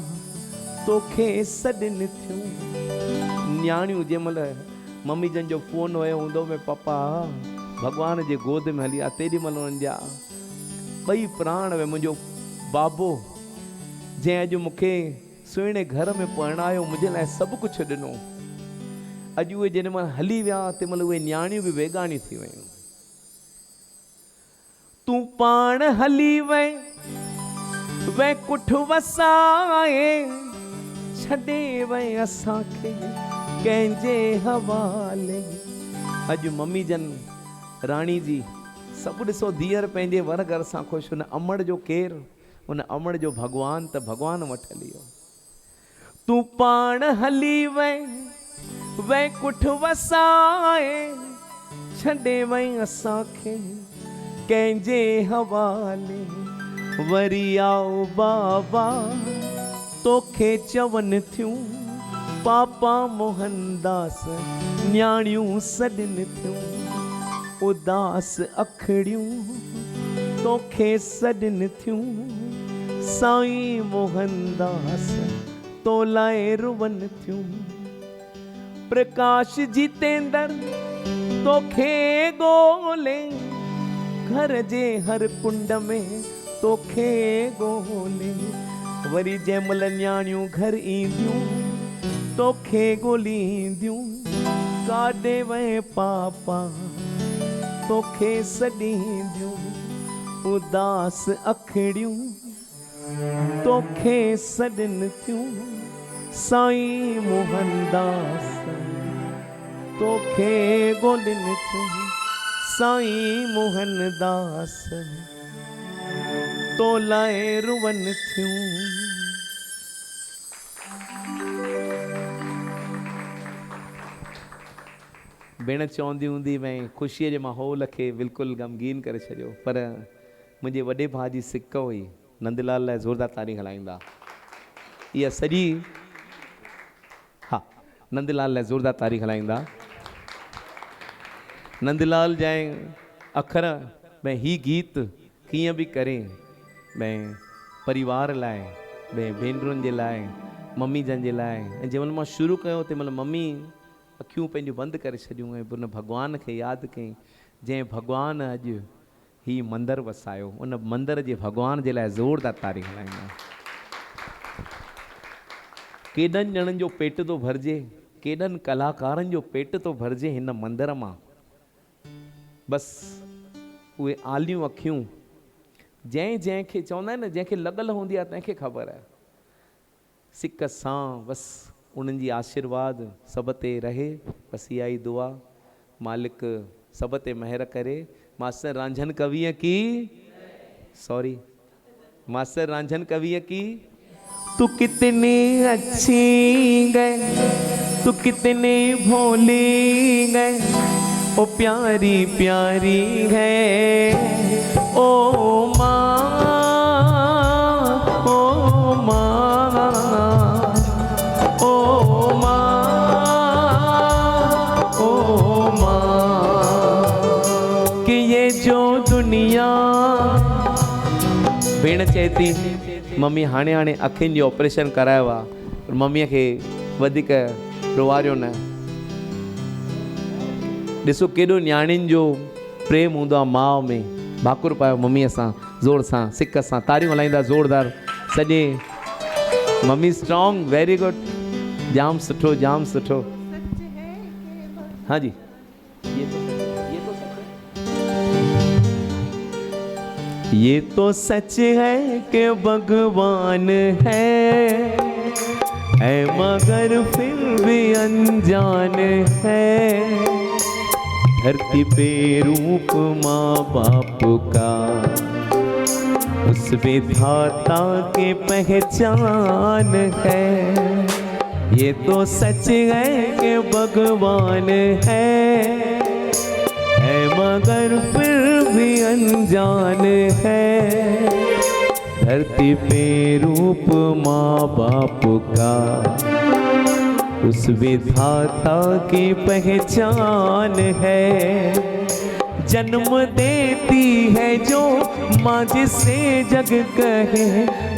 तोखे सॾनि थियूं। न्याणियूं जंहिं महिल मम्मी जन जो फोन हुयो हूंदो में पप्पा भॻवान जे गोद में हली आहे तेॾी महिल उन्हनि जा ॿई प्राण वे मुंहिंजो बाबो जंहिं अॼु मूंखे सुहिणे घर में परणायो मुंहिंजे लाइ सभु कुझु ॾिनो। अॼु उहे जेॾी महिल हली विया तंहिं महिल उहे न्याणियूं बि वेगानी थी वियूं। तूं पाण हली वै कुठ वसाए छॾे वै असांखे कंहिंजे हवाले। अॼु मम्मी जन राणी जी सभु ॾिसो धीअर पंहिंजे वर घर सां ख़ुशि। हुन अमड़ जो केरु हुन अमड़ जो भॻवान त भॻवान वटि हली वियो। तूं पाण हली वै कुठ वसाए छॾे वै असांखे कंहिंजे हवाले। वरी आओ बाबा तोखे चवनि थियूं पापा मोहनदास न्याणियूं सॾनि थियूं। उदास अखड़ियूं तोखे सॾनि थियूं साईं मोहनदास तो लाए रुवन थियूं। प्रकाश जितेंद्र तोखे ॻोल्हे घर जे हर कुंड में तोखे ॻोल्हे। वरी जंहिं महिल न्याणियूं घर ईंदियूं तोखे ॻोल्हींदियूं काॾे वै पापा तोखे सॾींदियूं। उदास अखड़ियूं तोखे सॾनि थियूं साईं मोहनदास तोखे ॻोल्हनि थियूं साईं मोहनदास तो लाए रुवन थियूं। भेण चवंदी हूंदी भई ख़ुशीअ जे माहौल खे बिल्कुलु ग़मगीन करे छॾियो पर मुंहिंजे वॾे भाउ जी सिक हुई। नंदलाल लाइ ज़ोरदार तारीख़ हलाईंदा। इहा सॼी हा नंदलाल लाइ ज़ोरदार तारीख़ हलाईंदा। नंदलाल जाए अखर भई ही गीत कीअं बि करे भई परिवार लाइ भई भेनरुनि जे लाइ मम्मी जन जे लाइ ऐं जंहिंमहिल मां शुरू कयो तंहिंमहिल मम्मी अखियूं पंहिंजूं बंदि करे छॾियूं ऐं उन भॻवान खे यादि कयईं जंहिं भॻवान अॼु ही मंदरु वसायो, उन मंदर जे भॻवान जे लाइ ज़ोरदार तारीख़ हलाईंदा। केॾनि ॼणनि जो पेट थो भरिजे, केॾनि कलाकारनि जो पेट थो भरिजे हिन मंदर मां। बसि उहे आलियूं अखियूं जंहिंखे चवंदा आहिनि न, जंहिंखे लॻल हूंदी आहे तंहिंखे ख़बर आहे। सिक सां बसि उन्हनि जी आशीर्वाद सभ ते रहे, बसि इहा ई दुआ। मालिक सभ ते महिर करे। मास्टर रांझन कविअ की सॉरी मास्टर रांझन कविअ की तू कितनी अच्छी गए, तू कितनी भोली गए, ओ प्यारी प्यारी है ओ माँ, ओ माँ, ओ माँ, ओ माँ, कि ये जो दुनिया भेण चए थी मम्मी हाणे हाणे अखियुनि जो ऑपरेशन करायो आहे, मम्मीअ खे वधीक रोवारियो न। ॾिसो केॾो न्याणियुनि जो प्रेम हूंदो आहे माउ में। भाकुर पायो मम्मीअ सां ज़ोर सां सिक सां तारियूं हलाईंदा ज़ोरदार सॼे। मम्मी स्ट्रॉन्ग, वेरी गुड, जाम सुठो जाम सुठो। हाँ जी ये तो सच है कि भगवान है मगर फिर भी अनजान है। धरती पे रूप माँ बाप का उस विधाता के पहचान है। ये तो सच है कि भगवान है मगर फिर भी अनजान है। धरती पे रूप माँ बाप का उस विधाता की पहचान है। जन्म देती है जो माँ जिसे जग कहे,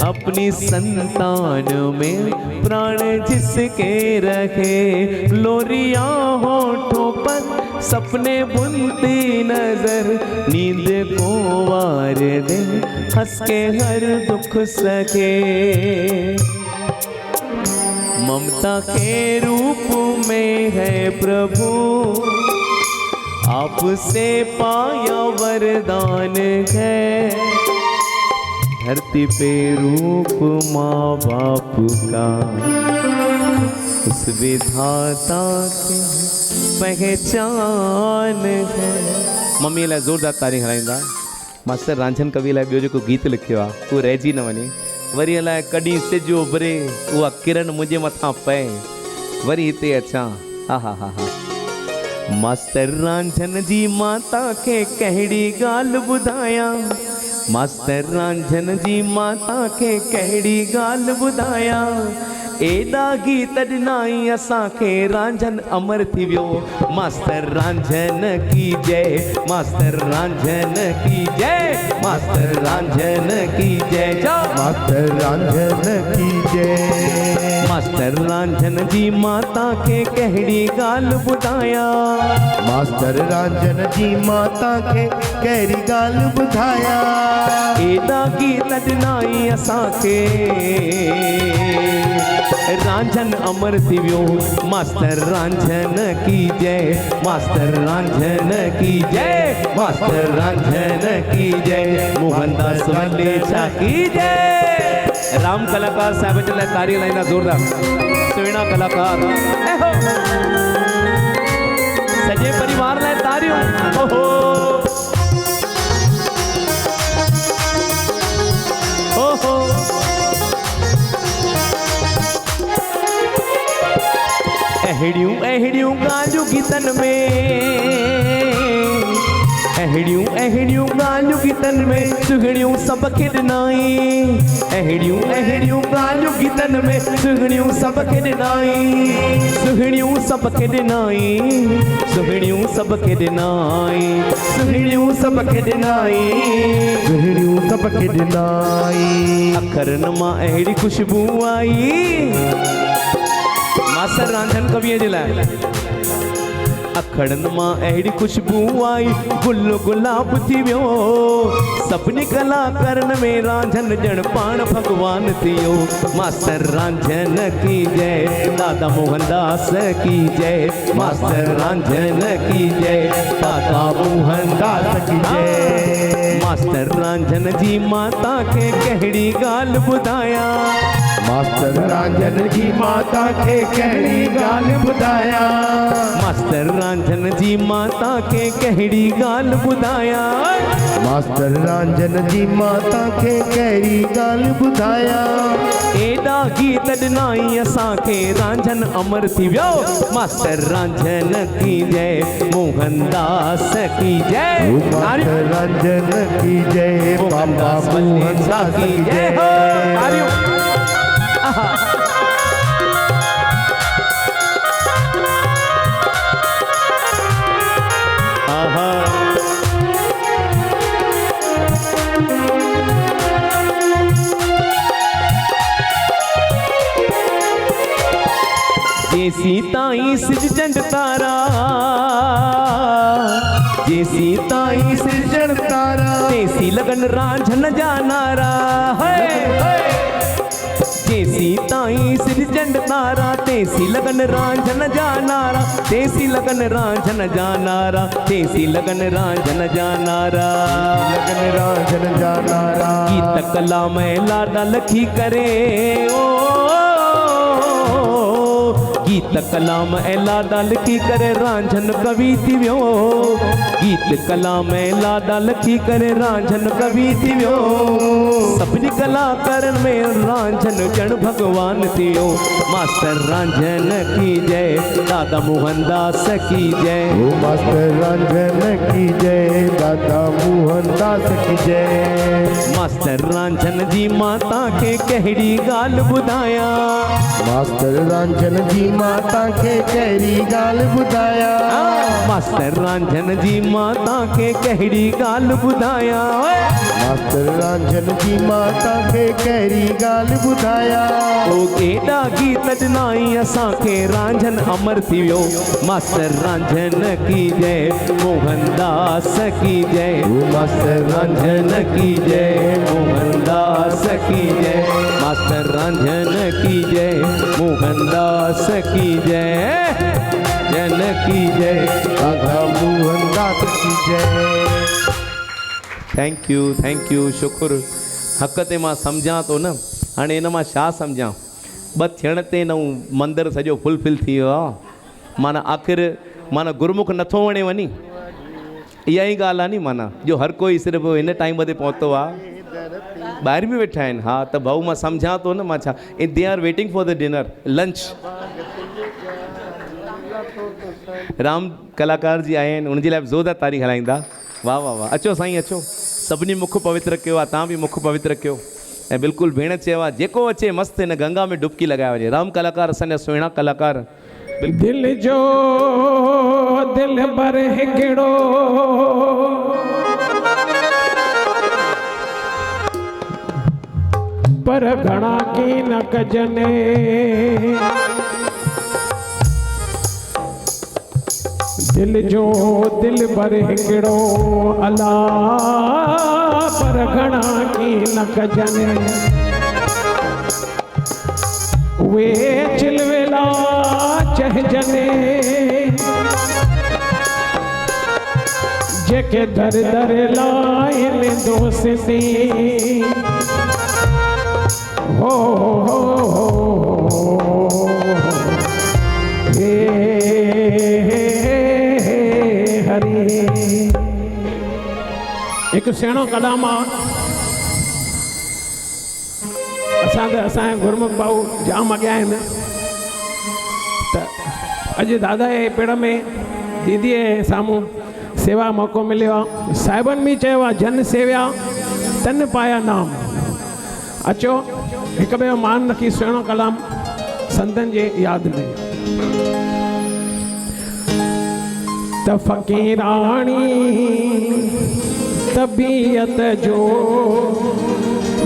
अपनी संतान में प्राण जिसके रखे। लोरिया होठों पर सपने बुनती नजर, नींद को वार दे हंस के हर दुख सके। ममता के रूप में है प्रभु, आपसे पाया वरदान है। धरती पे रूप माँ बाप का उस विधाता की पहचान है। मम्मी लाइ ज़ोरदार तारीख़ हलाईंदा। मास्टर रांझन कवि लाइ ॿियो जेको गीत लिखियो आहे उहो रहिजी न वञे। वरी अलाए कॾहिं सिज उभरे उहा किरण मुंहिंजे मथां पए, वरी हिते अचां। हा हा हा हा मास्टर रांझन जी माता खे कहिड़ी ॻाल्हि ॿुधायां, मास्टर रांझन जी माता खे कहिड़ी ॻाल्हि ॿुधायां। एॾा गीत ॾिनाई असांखे रांझन अमर थी वियो। मास्टर रांझन की जय, मास्टर रांझन की जय, मास्टर रांझन की जय, मास्टर रांझन की जय। मास्टर रांझन जी माता खे कहिड़ी ॻाल्हि ॿुधायां, मास्टर रांझन जी माता खे कहिड़ी ॻाल्हि ॿुधायां। एॾा गीत ॾिनाई असांखे रांझन अमर थी वियो। मास्टर रांझन की जय, मास्टर रांझन की जय, मास्टर रांझन की जय, मोहनदास वलेछा की जय। राम कलाकार साहिब जे लाइ तारी हलाईंदा ज़ोरदार। सुहिणा कलाकार सॼे परिवार लाइ तारियूं। ओहो ओहो अहिड़ियूं अहिड़ियूं ॻाल्हियूं गीतनि में, अहिड़ियूं अहिड़ियूं ॻाल्हियूं गीतनि में सुहिणियूं सभु खे ॾिनाई अहिड़ियूं अहिड़ियूं ॻाल्हियूं गीतनि में सुहिणियूं सभु खे ॾिनाई सुहिणियूं सभु खे ॾिनाई सुहिणियूं सभु खे ॾिनाई सुहिणियूं सभु खे ॾिनाई सुहिणियूं सभु खे ॾिनाई अखरनि मां अहिड़ी ख़ुशबू आई मास्टर रांझन कविअ जे लाइ अखड़नि मां अहिड़ी ख़ुशबू आई गुल गुलाब थी वियो सभिनी कलाकारनि में रांझन ॼण पाण भॻवान थी वियो मास्टर रांझन की जय दादा मोहनदास की जय मास्टर रांझन की जय दादा मोहनदास की जय मास्टर रांझन जी माता खे कहिड़ी ॻाल्हि ॿुधायां मास्टर रांझन जी माता खे कहिड़ी ॻाल्हि ॿुधायां मास्टर रांझन जी माता खे कहिड़ी ॻाल्हि ॿुधायां मास्टर रांझन जी माता खे कहिड़ी ॻाल्हि ॿुधायां एॾा गीत ॾिनाई असांखे रांझन अमर थी वियो मास्टर रांझन की जय मोहनदास की जय मास्टर रांझन की जय बाबा मोहनदास की जय जैसी ताई सिरजन तारा जैसी ताई सिरजन तारा तेसी लगन रांझन जा नारा जैसी ताई सिरजन तारा तेसी लगन रांझन जा नारा तेसी लगन रांझन जा नारा तेसी लगन रांझन जा नारा लगन रांझन जा नारा गीत कला में लाडा लखी करे ओ गीत कलाम ऐं लाडा लिखी करे रांझन कवि थी वियो गीत कलाम ऐं लाडा लिखी करे रांझन कवि थी वियो सभिनी कलाकारनि में रांझन ॼण भॻवान थी वियो मास्टर रांझन की जय दादा मोहनदास की जय मास्टर रांझन की जय दादा मोहनदास की जय मास्टर रांझन जी माता खे कहिड़ी ॻाल्हि ॿुधायां मास्टर रांझन जी माता खे कहिड़ी ॻाल्हि ॿुधायां मास्टर रांझन जी माता खे कहिड़ी ॻाल्हि ॿुधायां मास्टर रांझन जी माता खे कहिड़ी ॻाल्हि ॿुधायां ओ केॾा गीत ॾिनाई असांखे रांझन अमर थी वियो मास्टर रांझन की जय मोहनदास की जय मास्टर रांझन की जय मोहनदास की जय मास्टर रांझन की जय मोहनदास की जय जन की जय दादा मोहनदास की जय थैंक यू शुक्र हक़ ते मां सम्झां थो न हाणे हिन मां छा सम्झां ॿ थियण ते नऊं मंदरु सॼो फुलफिल थी वियो आहे माना आख़िर माना गुरमुख नथो वणे वञी इहा ई ॻाल्हि आहे नी माना जो हर कोई सिर्फ़ु हिन टाइम ते पहुतो आहे ॿाहिरि बि वेठा आहिनि हा त भाऊ मां सम्झां थो न मां छा they are waiting for the dinner lunch Ram कलाकार जी आया आहिनि उनजे लाइ ज़ोरदार तारीख़ हलाईंदा वाह वाह वाह अचो साईं अचो सभिनी मुख पवित्र कयो आहे तव्हां बि मुख पवित्र कयो ऐं बिल्कुलु भेण चयो आहे जेको अचे मस्तु हिन गंगा में डुबकी लॻाए वञे राम कलाकार असांजा सुहिणा कलाकार दिल जो दिल भर हिकिड़ो पर घणा की न कजने दिल जो दिल भर हिकिड़ो अला पर घणा की न कजने वे चिलवेला चहजने जेके दर दर लाइन दोस्ती हो हे हरी एक सेणो कलाम असांजे गुरमुख भाऊ जाम अॻियां आहिनि त अॼु दादा जे पेड़ में दीदीअ जे साम्हूं सेवा मौक़ो मिलियो आहे। साहिबनि बि चयो आहे जन सेव्या तन पाया नाम। अचो हिक ॿिए जो मान रखी सुहिणो कलाम संतनि जे यादि में। त फ़क़ीराणी तबीयत जो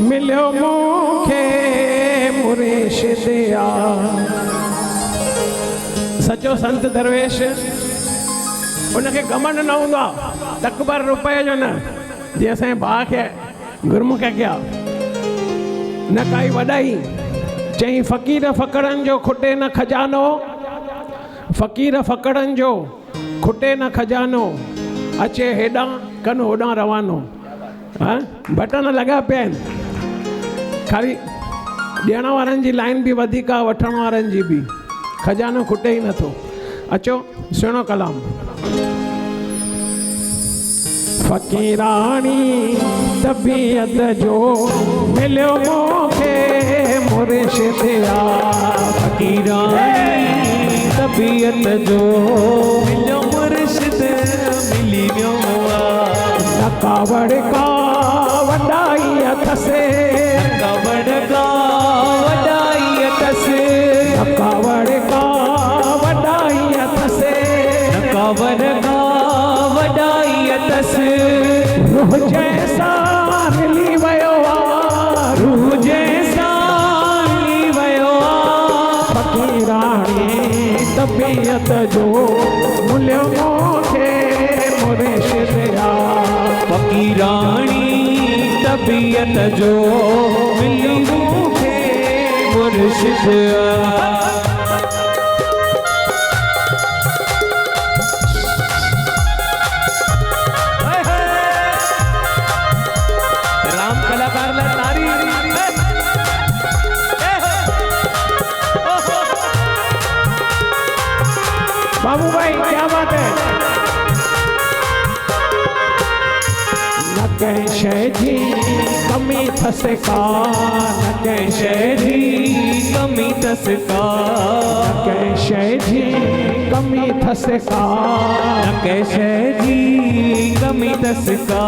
मिलियो मूंखे मुर्शिद यार। सचो संत दरवेश उनखे घमंड न हूंदो आहे, तकबर रुपए जो न। जीअं असांजे भाउ खे गुरमुख कया न काई वॾाई, चई फ़क़ीर फ़क़ड़नि जो खुटे न खजानो, फ़क़ीर फ़क़ड़नि जो खुटे न खजानो, अचे हेॾां कनि होॾां रवानो। हाँ बटन लॻा पिया आहिनि, ख़ाली ॾियण वारनि जी लाइन बि वधीक आहे, वठण वारनि जी बि, खजानो खुटे ई नथो। अचो सुहिणो कलाम। फ़क़ीराणी तबीयत जो मिलियो मूंखे मुर्शिद यार। फ़क़ीराणी तबीयत जो मिलियो मुर्शिद मिली वियो आहे। न कावड़ का वॾाई अथसि, न कावड़ का वॾाई अथसि, न कावड़ का वॾाई अथसि, न कावड़ का वॾाई अथसि। रूह जैसा मिली वियो आहे, रूह जैसा मिली वियो आहे। फ़क़ीराणी तबीयत जो मिलियो मूंखे मुर्शिद यार। फ़क़ीराणी तबीयत जो मिली मूंखे मुर्शिद यार। राम कलाकार ला तारी। बाबू भाई क्या बात है। न कंहिं शइ जी कमी अथसि का, न कंहिं शइ जी कमी अथसि का, न कंहिं शइ जी कमी अथसि का, न कंहिं शइ जी कमी अथसि का।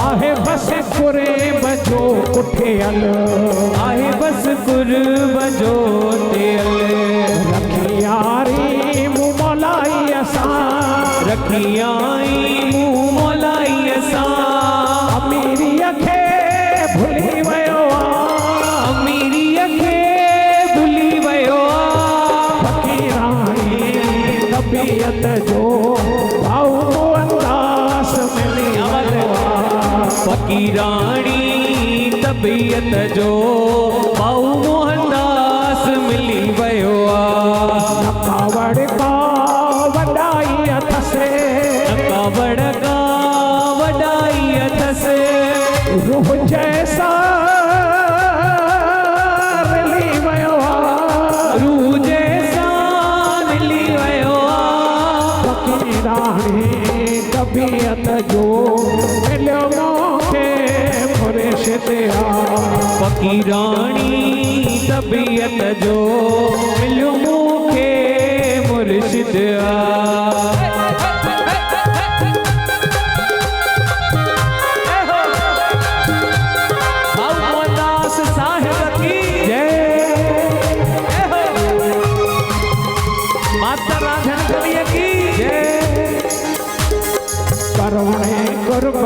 आहे बसि कुरेब जो कुठियल, आहे बसि कुर्ब जो तेल। रखी यारी मूं मोलाई असां, रखी आई मूं मोलाई असां। अमीरीअ खे भुली वियो आहे, अमीरीअ खे भुली वियो आहे। फ़क़ीराणी तबीयत जो भाऊ अंदाज़ मिली वियो आहे। फ़क़ीराणी तबीयत जो भाऊ मोहनदास मिली वियो आहे। न कावड़ का वॾाई अथसि, न कावड़ का वॾाई अथसि, रूह जैसा मिली वियो आहे। रूह जैसा मिली वियो आहे। फ़क़ीराणी तबीयत जो मिलियो मूंखे मुर्शिद यार। फ़क़ीराणी तबीयत जो मिलियो मूंखे मुर्शिद यार। भाऊ मोहनदास साहिब की जय, मास्टर रांझण कविए की जय। करोणे गुरब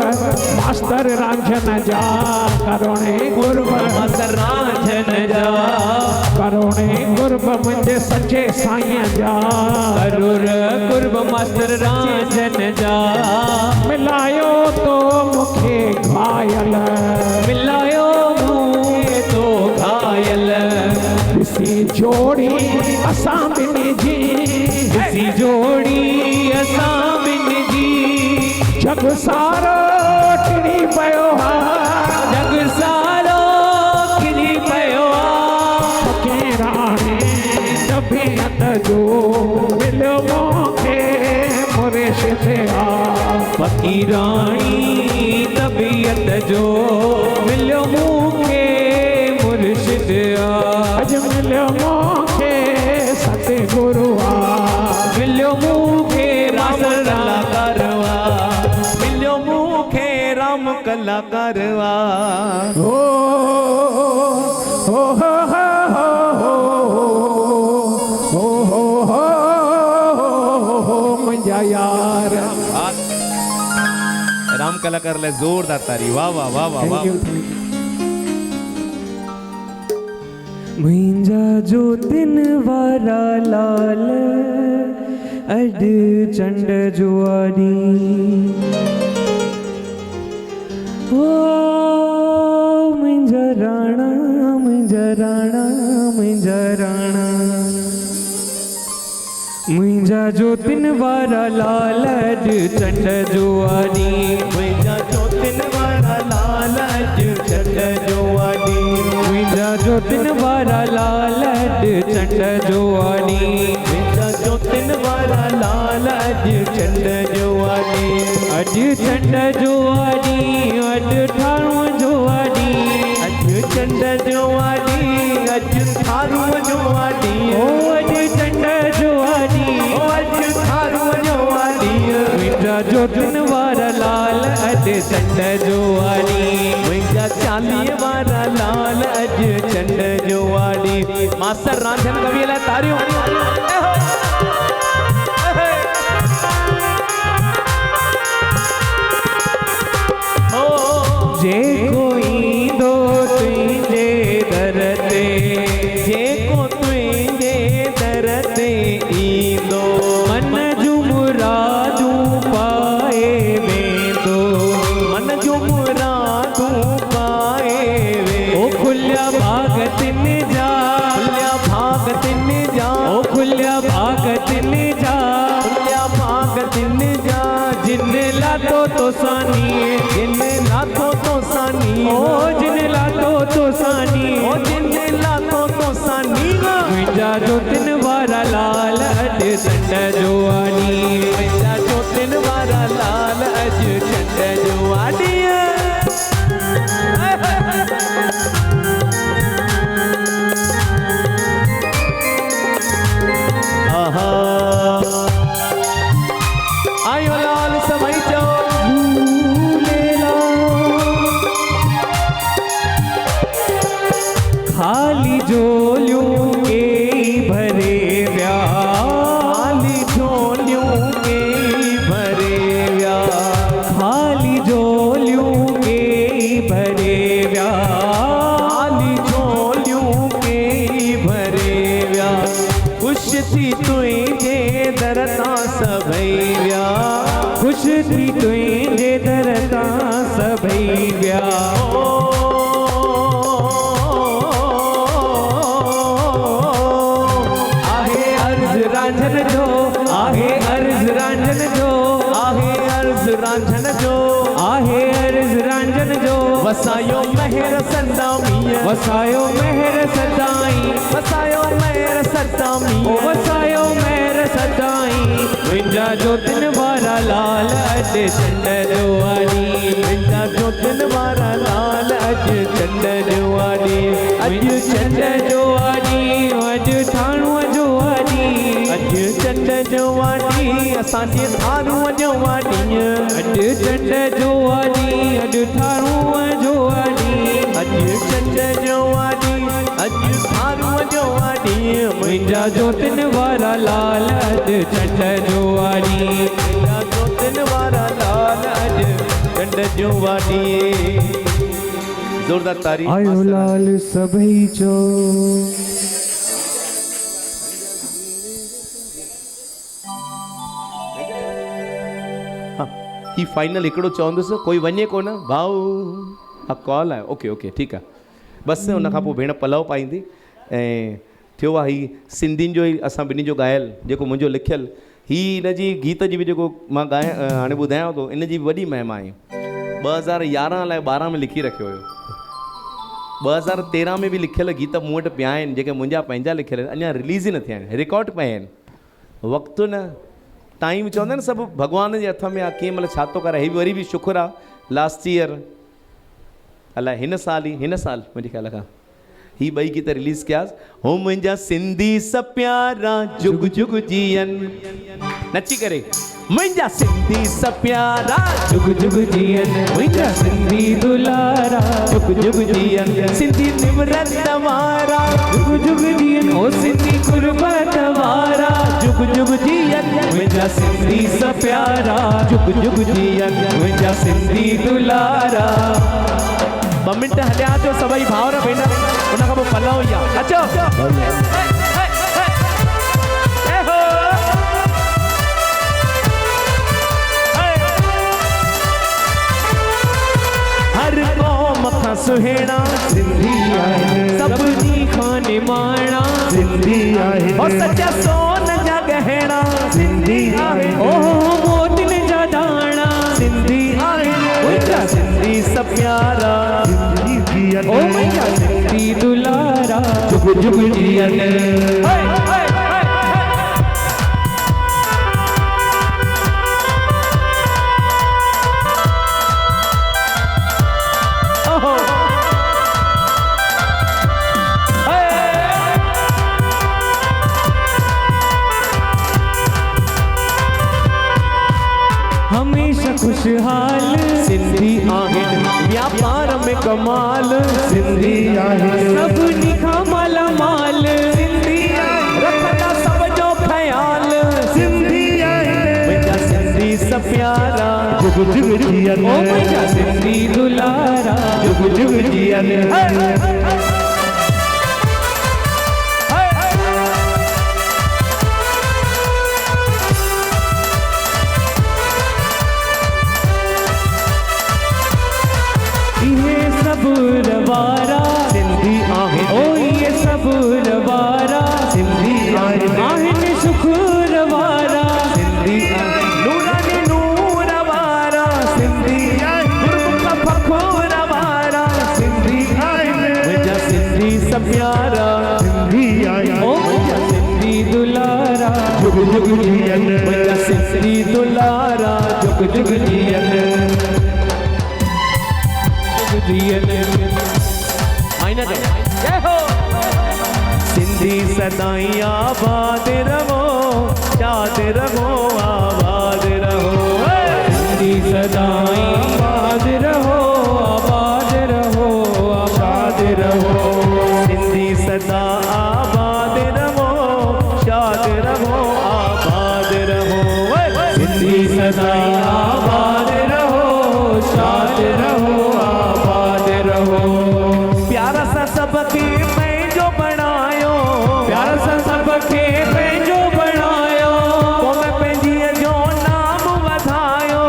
मास्टर रांझण जा, करोणे गुरब मास्टर रांझण जा, करोणे गुरब मुंहिंजे सचे साईं जा। करूर कुर्ब मास्टर रांझण जा। मिलायो तो मूंखे घायल, मिलायो मूंखे तो घायल। ॾिसी जोड़ी असां ॿिन्ही जी, ॾिसी जोड़ी असां ॿिन्ही जी। जग सारो टिड़ी पियो आहे, जग सारो खिली पियो आहे। फ़क़ीराणी तबीयत जो मिलियो मूंखे मुर्शिद यार। फ़क़ीराणी तबीयत जो मिलियो मूंखे मुर्शिद यार। अॼु मिलियो मूंखे सतगुरु आहे, मिलियो मूंखे मास्टर कलाकार। कलाकार वा हो हो हो हो मुंहिंजा यार। राम कलाकार लाइ ज़ोरदार तारी। वाह वाह वाह वाह वाह। मुंहिंजा जोतिन वारा लाल अॾ चंड जुआरी ओ मुंहिंजा राणा मुंहिंजा राणा मुंहिंजा राणा मुंहिंजा जोतिन वारा लाल अॼु चंड जुआरी मुंहिंजा जोतिन वारा लाल अॼु चंड जुआरी मुंहिंजा जोतिन वारा लाल अॼु चंड जुआरी मुंहिंजा जोतिन वारा लाल अॼु चंड जुआरी अॼु चंड जुआरी अॼु ठाणूअ जुआरी अॼु चंड जुआरी अॼु थारूअ जुआरी ओ अॼु चंड जुआरी ओ अॼु थारूअ जुआरी मुंहिंजा जोतिन वारा लाल अॼु चंड जुआरी मुंहिंजा चालीह वारा लाल अॼु चंड जुआरी। मास्टर रांझन कविअ लाइ तारियूं। जेको ईंदो तुंहिंजे दर ते जेको तुंहिंजे दर ते ईंदो मन जूं मुरादूं पाए वेंदो मन जूं मुरादूं पाए वेंदो। ओ खुलिया भाग तिन जा खुलिया भाग तिन जा ओ खुलिया भाग तिन जा खुलिया भाग तिन जा जिन लातो तो सानी जिन लाथो तो सानी ओ जिन लातो तो सानी ओ जिन लाथो तो सानी मुंहिंजा जोतिन वारा लाल अॼु चंड जुआरी मुंहिंजा जोतिन वारा लाल अॼु चंड जुआरी। आहा आयो लाल समय चो खाली झोलियूं के भरे विया खाली झोलियूं के भरे विया खाली झोलियूं के भरे विया खाली झोलियूं के भरे विया ख़ुशि थी तुंहिंजे दर तां सभई विया ख़ुशि थी तुंहिंजे दर तां सभई विया रांझन जो आहे अर्ज़ रांझन जो आहे अर्ज़ रांझन जो आहे अर्ज़ रांझन जो वसायो महर सदामी वसायो महर सदाई वसायो महर सदामी वसायो महर सदाई मुंहिंजा जोतिन वारा लाल अॼु चंड जुआरी मुंहिंजा जोतिन वारा लाल अॼु चंड जुआरी अॼु चंड जुआरी अॼु ठाणूअ जुआरी अॼु चंड जुआरी असांजे थारूअ जुआरी अॼु चंड जुआरी अॼु ठाणूअ जुआरी अॼु चंड जुआरी अॼु थारूअ जुआरी मुंहिंजा जोतिन वारा लाल अॼु चंड जुआरी मुंहिंजा जोतिन वारा लाल अॼु चंड जुआरी। ज़ोरदार तारी। आयो लाल सभई चो ही फाइनल हिकिड़ो चवंदुसि कोई वञे कोन भाऊ हा कॉल आहे ओके ओके ठीकु आहे बसि हुन खां पोइ भेण पलव पाईंदी ऐं थियो आहे ही सिंधियुनि जो ई असां ॿिन्ही जो ॻायल जेको मुंहिंजो लिखियलु ही हिन जी गीत जी बि जेको मां हाणे ॿुधायांव थो इन जी वॾी महिमा आहे 2011 अलाए 12 में लिखी रखियो हुयो 2013 में बि लिखियल गीत मूं वटि पिया आहिनि जेके मुंहिंजा पंहिंजा लिखियल आहिनि अञा रिलीज़ ई न थिया आहिनि रिकॉर्ड पिया आहिनि वक़्तु न टाइम चवंदा आहिनि सभु भॻवान जे हथ में आहे कंहिं महिल छा थो करे वरी बि शुक्र आहे लास्ट ईयर अलाए हिन साल मुंहिंजे ख़्याल खां ही ॿई गीत रिलीज़ कयासीं हो मुंहिंजा सिंधी सप्यारा जुग जुग जीअन नची करे मुंहिंजा सिंधी सप्यारा जुग जुग जियन मुंहिंजा सिंधी दुलारा जुग जुग जियन सिंधी निवरत वारा जुग जुग जियन ओ सिंधी कुर्बत वारा जुग जुग जियन मुंहिंजा सिंधी सप्यारा जुग जुग जियन मुंहिंजा सिंधी दुलारा। ॿ मिंट हलिया अचो सभई भाउर भेण उन खां पोइ पलव ई आहे अचो हर क़ौम खां सुहिणा सिंधी आहिनि सभिनी खां निमाणा सिंधी आहिनि और सच्चा सोन जा गहना सिंधी आहिनि ओ मोतिन जा दाणा सिंधी आहिनि मुंहिंजा सिंधी सप्यारा सिंधी जियन ओ मुंहिंजा सिंधी दुलारा जुग जुग जियन हमेशा खुशहाल सिंधी आहिनि व्यापार में कमाल सिंधी आहिनि सभिनी खां माला माल सिंधी रखंदा सब जो ख्याल सिंधी आहिनि मुंहिंजा सिंधी सप्यारा जुग जुग जियन ओ मुंहिंजा सिंधी दुलारा जुग जुग जियन इहे सबूर वारा सिंधी आहिनि ओ ये सबूर वारा सिंधी आहिनि आहिनि शुकुर वारा सिंधी नूरानी नूर वारा सिंधी गुरमुख फखोर वारा सिंधी मुंहिंजा सिंधी सप्यारा सिंधी आहिनि ओ मुंहिंजा सिंधी दुलारा जुग जुग जियन मुंहिंजा सिंधी दुलारा जुग जुग जियन जुग जियन आईना दे जय हो सिंधी सदाई आबाद रहो शाद रहो आबाद रहो सिंधी सदाई आबाद रहो आबाद रहो आबाद रहो सिंधी सदा आबाद रहो शाद रहो आबाद रहो सिंधी सदाई आबाद रहो शाद रहो आबाद रहो प्यारा सा सबके पंहिंजो बणायो प्यार सां सबके पंहिंजो बणायो क़ौम पंहिंजीअ जो नाम वधायो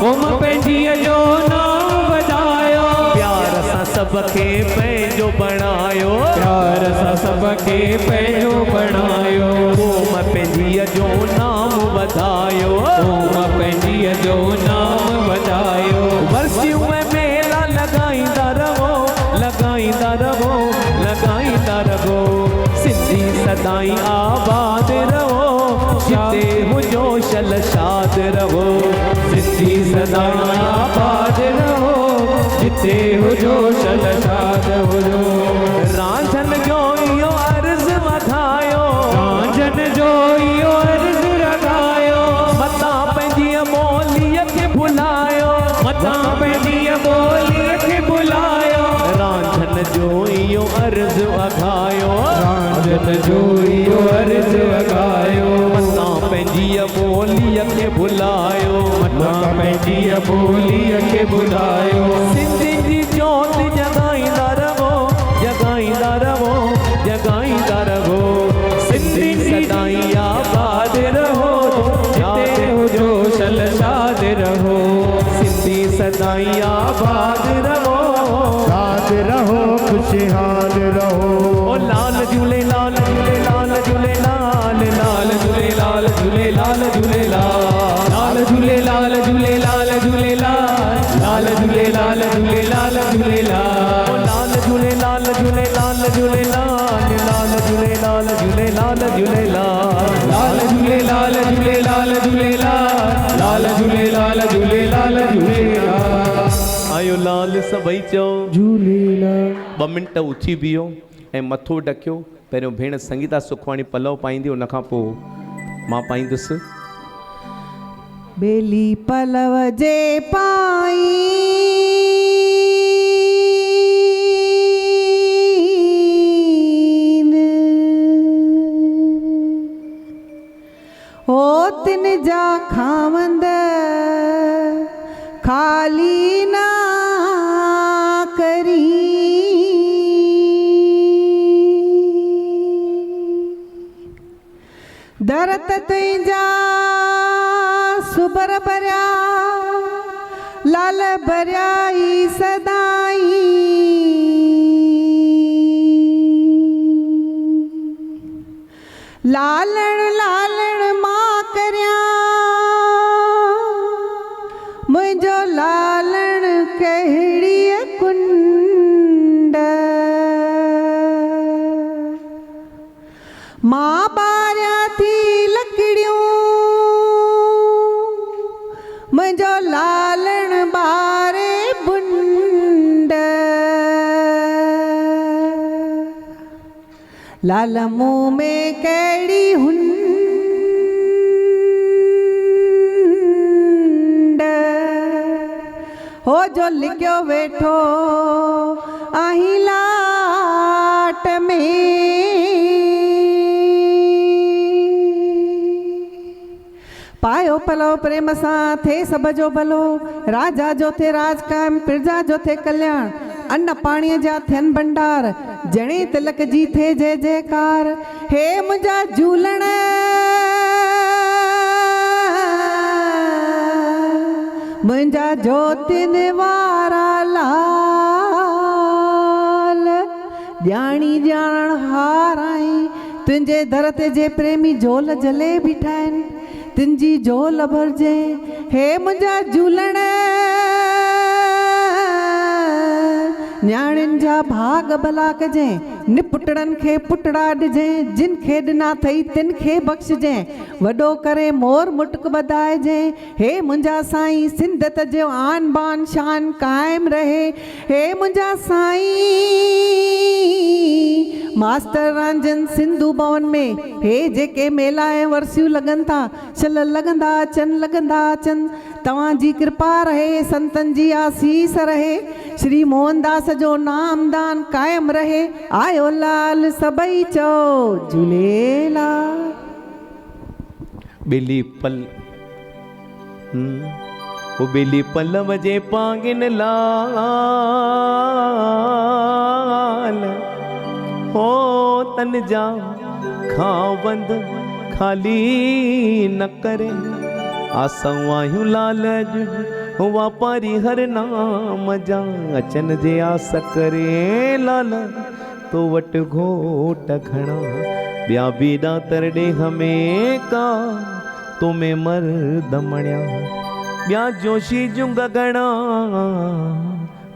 क़ौम पंहिंजीअ जो नाम वधायो प्यार सां सबके पंहिंजो बणायो प्यार सां सबके पंहिंजो बणायो क़ौम पंहिंजीअ जो नाम वधायो क़ौम पंहिंजीअ जो नाम वधायो वर्सियूं में मेला लगाईंदा रहो लगाईंदा रहो लगाईंदा रहो सिंधी सदाई आबाद रहो जिते हुजो शल शाद रहो सिंधी सदाई आबाद रहो जिते हुजो शल शाद हुजो रांझन जो इहो अर्ज़ वधायो रांझन जो इहो अर्ज़ रखायो मतां पंहिंजी ॿोलीअ खे भुलायो मथां पंहिंजी ॿोलीअ खे भुलायो रांझन जो इहो अर्ज़ वधायो रांझन जो इहो अर्ज़ रखायो मतां पंहिंजी ॿोलीअ खे भुलायो मथां पंहिंजी ॿोलीअ खे भुलायो सिंधी जी जोत जगाईंदा रहो जगाईंदा रहो जगाईंदा रहो सिंधी सदाई आबाद रहो जिते हुजो शल शाद रहो सिंधी सदाई आबाद रहो साथ रहो खुशहाल रहो ओ लाल झूलेलाल झूलेलाल झूलेलाल लाल झूलेलाल झूलेलाल झूलेलाल लाल झूलेलाल झूलेलाल झूलेलाल लाल झूलेलाल झूलेलाल झूलेलाल लाल झूलेलाल झूलेलाल झूलेलाल लाल झूलेलाल झूलेलाल झूलेलाल लाल झूलेलाल झूलेलाल झूलेलाल लाल झूलेलाल झूलेलाल झूलेलाल आयो लाल सभई चओ झूलेलाल 2 मिंट उथी बीहो ऐं मथो ढकियो पहिरियों भेण संगीता सुखवाणी पलव पाईंदी उन खां पोइ मां पाईंदुसि बेली पलव जे पाईन ओ तिन जा खावंद खाली ना करी दरत तुंहिंजा सुबर भरिया लाल भरिया ई सदाई लालण लालण मां करिया मुंहिंजो लालण कहिड़ी कुंड मां ॿारिया थी लकड़ियूं मुंहिंजो लालण ॿारे बुंड लाल मुंह में कहिड़ी हुंड हो जो लिखियो वेठो आहीं लाट में पायो पलो प्रेम सां थे सब जो भलो राजा जो थे राज कायम प्रजा जो थे कल्याण अन्न पाणीअ जा थियनि भंडार जणे तिलक जी थे जय जयकार हे मुंहिंजा झूलण मुंहिंजा ज्योतिन वारा लाल ॼाणी ॼाण हाराई तुंहिंजे दर ते जे प्रेमी झोल जले बीठा आहिनि तुंहिंजी झोल भरजे हे मुंहिंजा झूलण न्याणियुनि जा भाग भला कजे निपुटड़नि खे पुटड़ा ॾिजे जिन खे ॾिना अथई तिन खे बख़्शजे वॾो करे मोर मुटक वधाइजे हे मुंहिंजा साईं सिंधत जो आन बान शान क़ाइम रहे हे मुंहिंजा साईं मास्टर रांझन सिंधु भवन में हे जेके मेला ऐं वरसियूं लॻनि था छल लॻंदा अचनि तव्हांजी कृपा रहे संतन जी आसीस रहे श्री मोहनदास जो नामदान कायम रहे आयो लाल सभई चओ झूलेलाल बेली पल वो बेली पलव जे पांगिन लाल हो तन जा खावंद खाली न करे आसां आहियूं लाल जो वापारी हर नाम जा अचन जे आस करे लाल तो वट घोट खणा ॿिया बि ॾातर ॾे हमें का तो में मर्द मणिया ॿिया जोशी जूं गगणा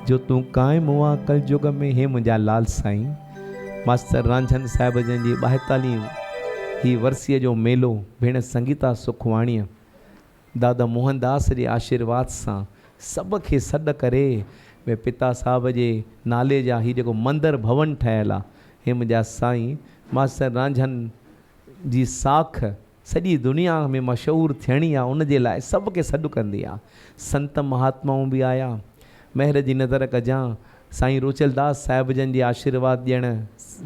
जो तूं कायम हुआ कल युग में हे मुंहिंजा लाल साईं मास्टर रांझन साहिब जन जी 42 ही वर्सीअ जो मेलो भेण संगीता सुखवाणीअ दादा मोहनदास जे आशीर्वाद सां सब खे सॾु करे भई पिता साहब जे नाले जा ही जेको मंदिर भवन ठहियल आहे हे मुंहिंजा साईं मास्टर रांझन जी साख सॼी दुनिया में मशहूरु थियणी आहे उन जे लाइ सब खे सॾु कंदी आहे संत महात्माऊं बि आया महर जी नज़र कजां साईं रोचलदास साहिब जन जी आशीर्वाद ॾियण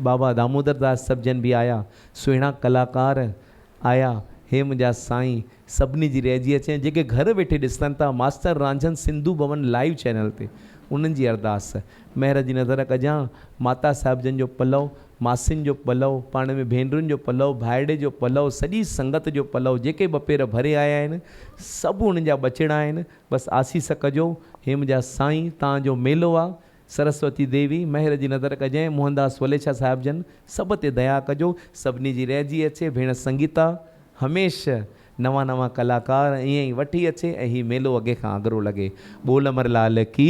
बाबा दामोदर दास साहिब जन बि आया सुहिणा कलाकार आया हे मुंहिंजा साईं सभिनी जी रहिजी अचे जेके घर वेठे ॾिसनि था master Ranjhan Sindhu Bhavan live channel ते उन्हनि जी अरदास महर जी नज़र कजां माता साहिब जन जो पलव मासियुनि जो पलव पाण में भेनरुनि जो पलव भाइड़े जो पलव सॼी संगत जो पलव जेके ॿ पेर भरे आया आहिनि सभु उन्हनि जा बचिड़ा आहिनि बसि आसीस कजो हे मुंहिंजा साईं तव्हांजो मेलो आहे सरस्वती देवी महर जी नज़र कजांइ मोहनदास वलेछा साहिब जन सब ते दया कजो सभिनी जी रहिजी अचे भेण संगीता हमेशह नवा नवा कलाकार ईअं ई वठी अचे ऐं हीउ मेलो अॻे खां अॻिरो लॻे बोल अमर लाल की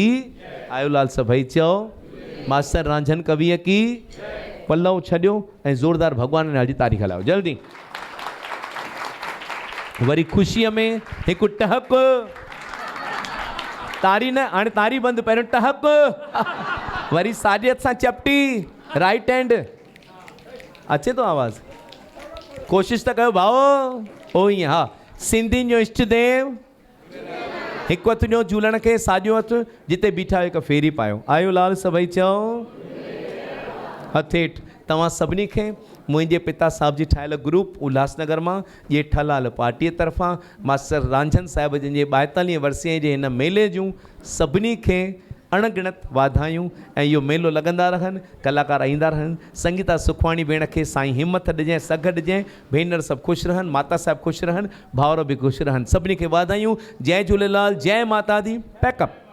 आयो लाल सभई चओ मास्टर रांझन कविअ की पल्लव छॾियो ऐं ज़ोरदार भॻवान नाल जी तारीख़ हलायो जल्दी वरी ख़ुशीअ में हिकु टहक तारी न हाणे तारी बंदि पहिरियों टहक वरी साॼे हथ सां चपटी राइट हैंड अचे थो आवाज़ कोशिशि त कयो भाउ ओ ईअं हा सिंधियुनि जो इष्ट देव हिकु हथु ॾियो झूलण खे, साॼो हथु जिते बीठा आहियो हिकु फेरी पायो। आयो लाल सभई चओ हथ हेठि। तव्हां सभिनी खे मुंहिंजे पिता साहिब जी ठाहियल ग्रुप उल्हासनगर मां ॼेठालाल पार्टीअ तरफ़ां मास्टर रांझन साहिब जिन जे 42 वर्सीअ जे हिन मेले जूं सभिनी खे अणगिणत वाधायूं ऐं इहो मेलो लॻंदा रहनि, कलाकार ईंदा रहनि। संगीता सुखवाणी भेण खे साईं हिमत ॾिजांइ, सघ ॾिजांइ, भेनर सभु ख़ुशि रहनि, माता साहिब ख़ुशि रहनि, भाउर बि ख़ुशि रहनि। सभिनी खे वाधायूं। जय झूलेलाल, जय माता दी। पैकअप।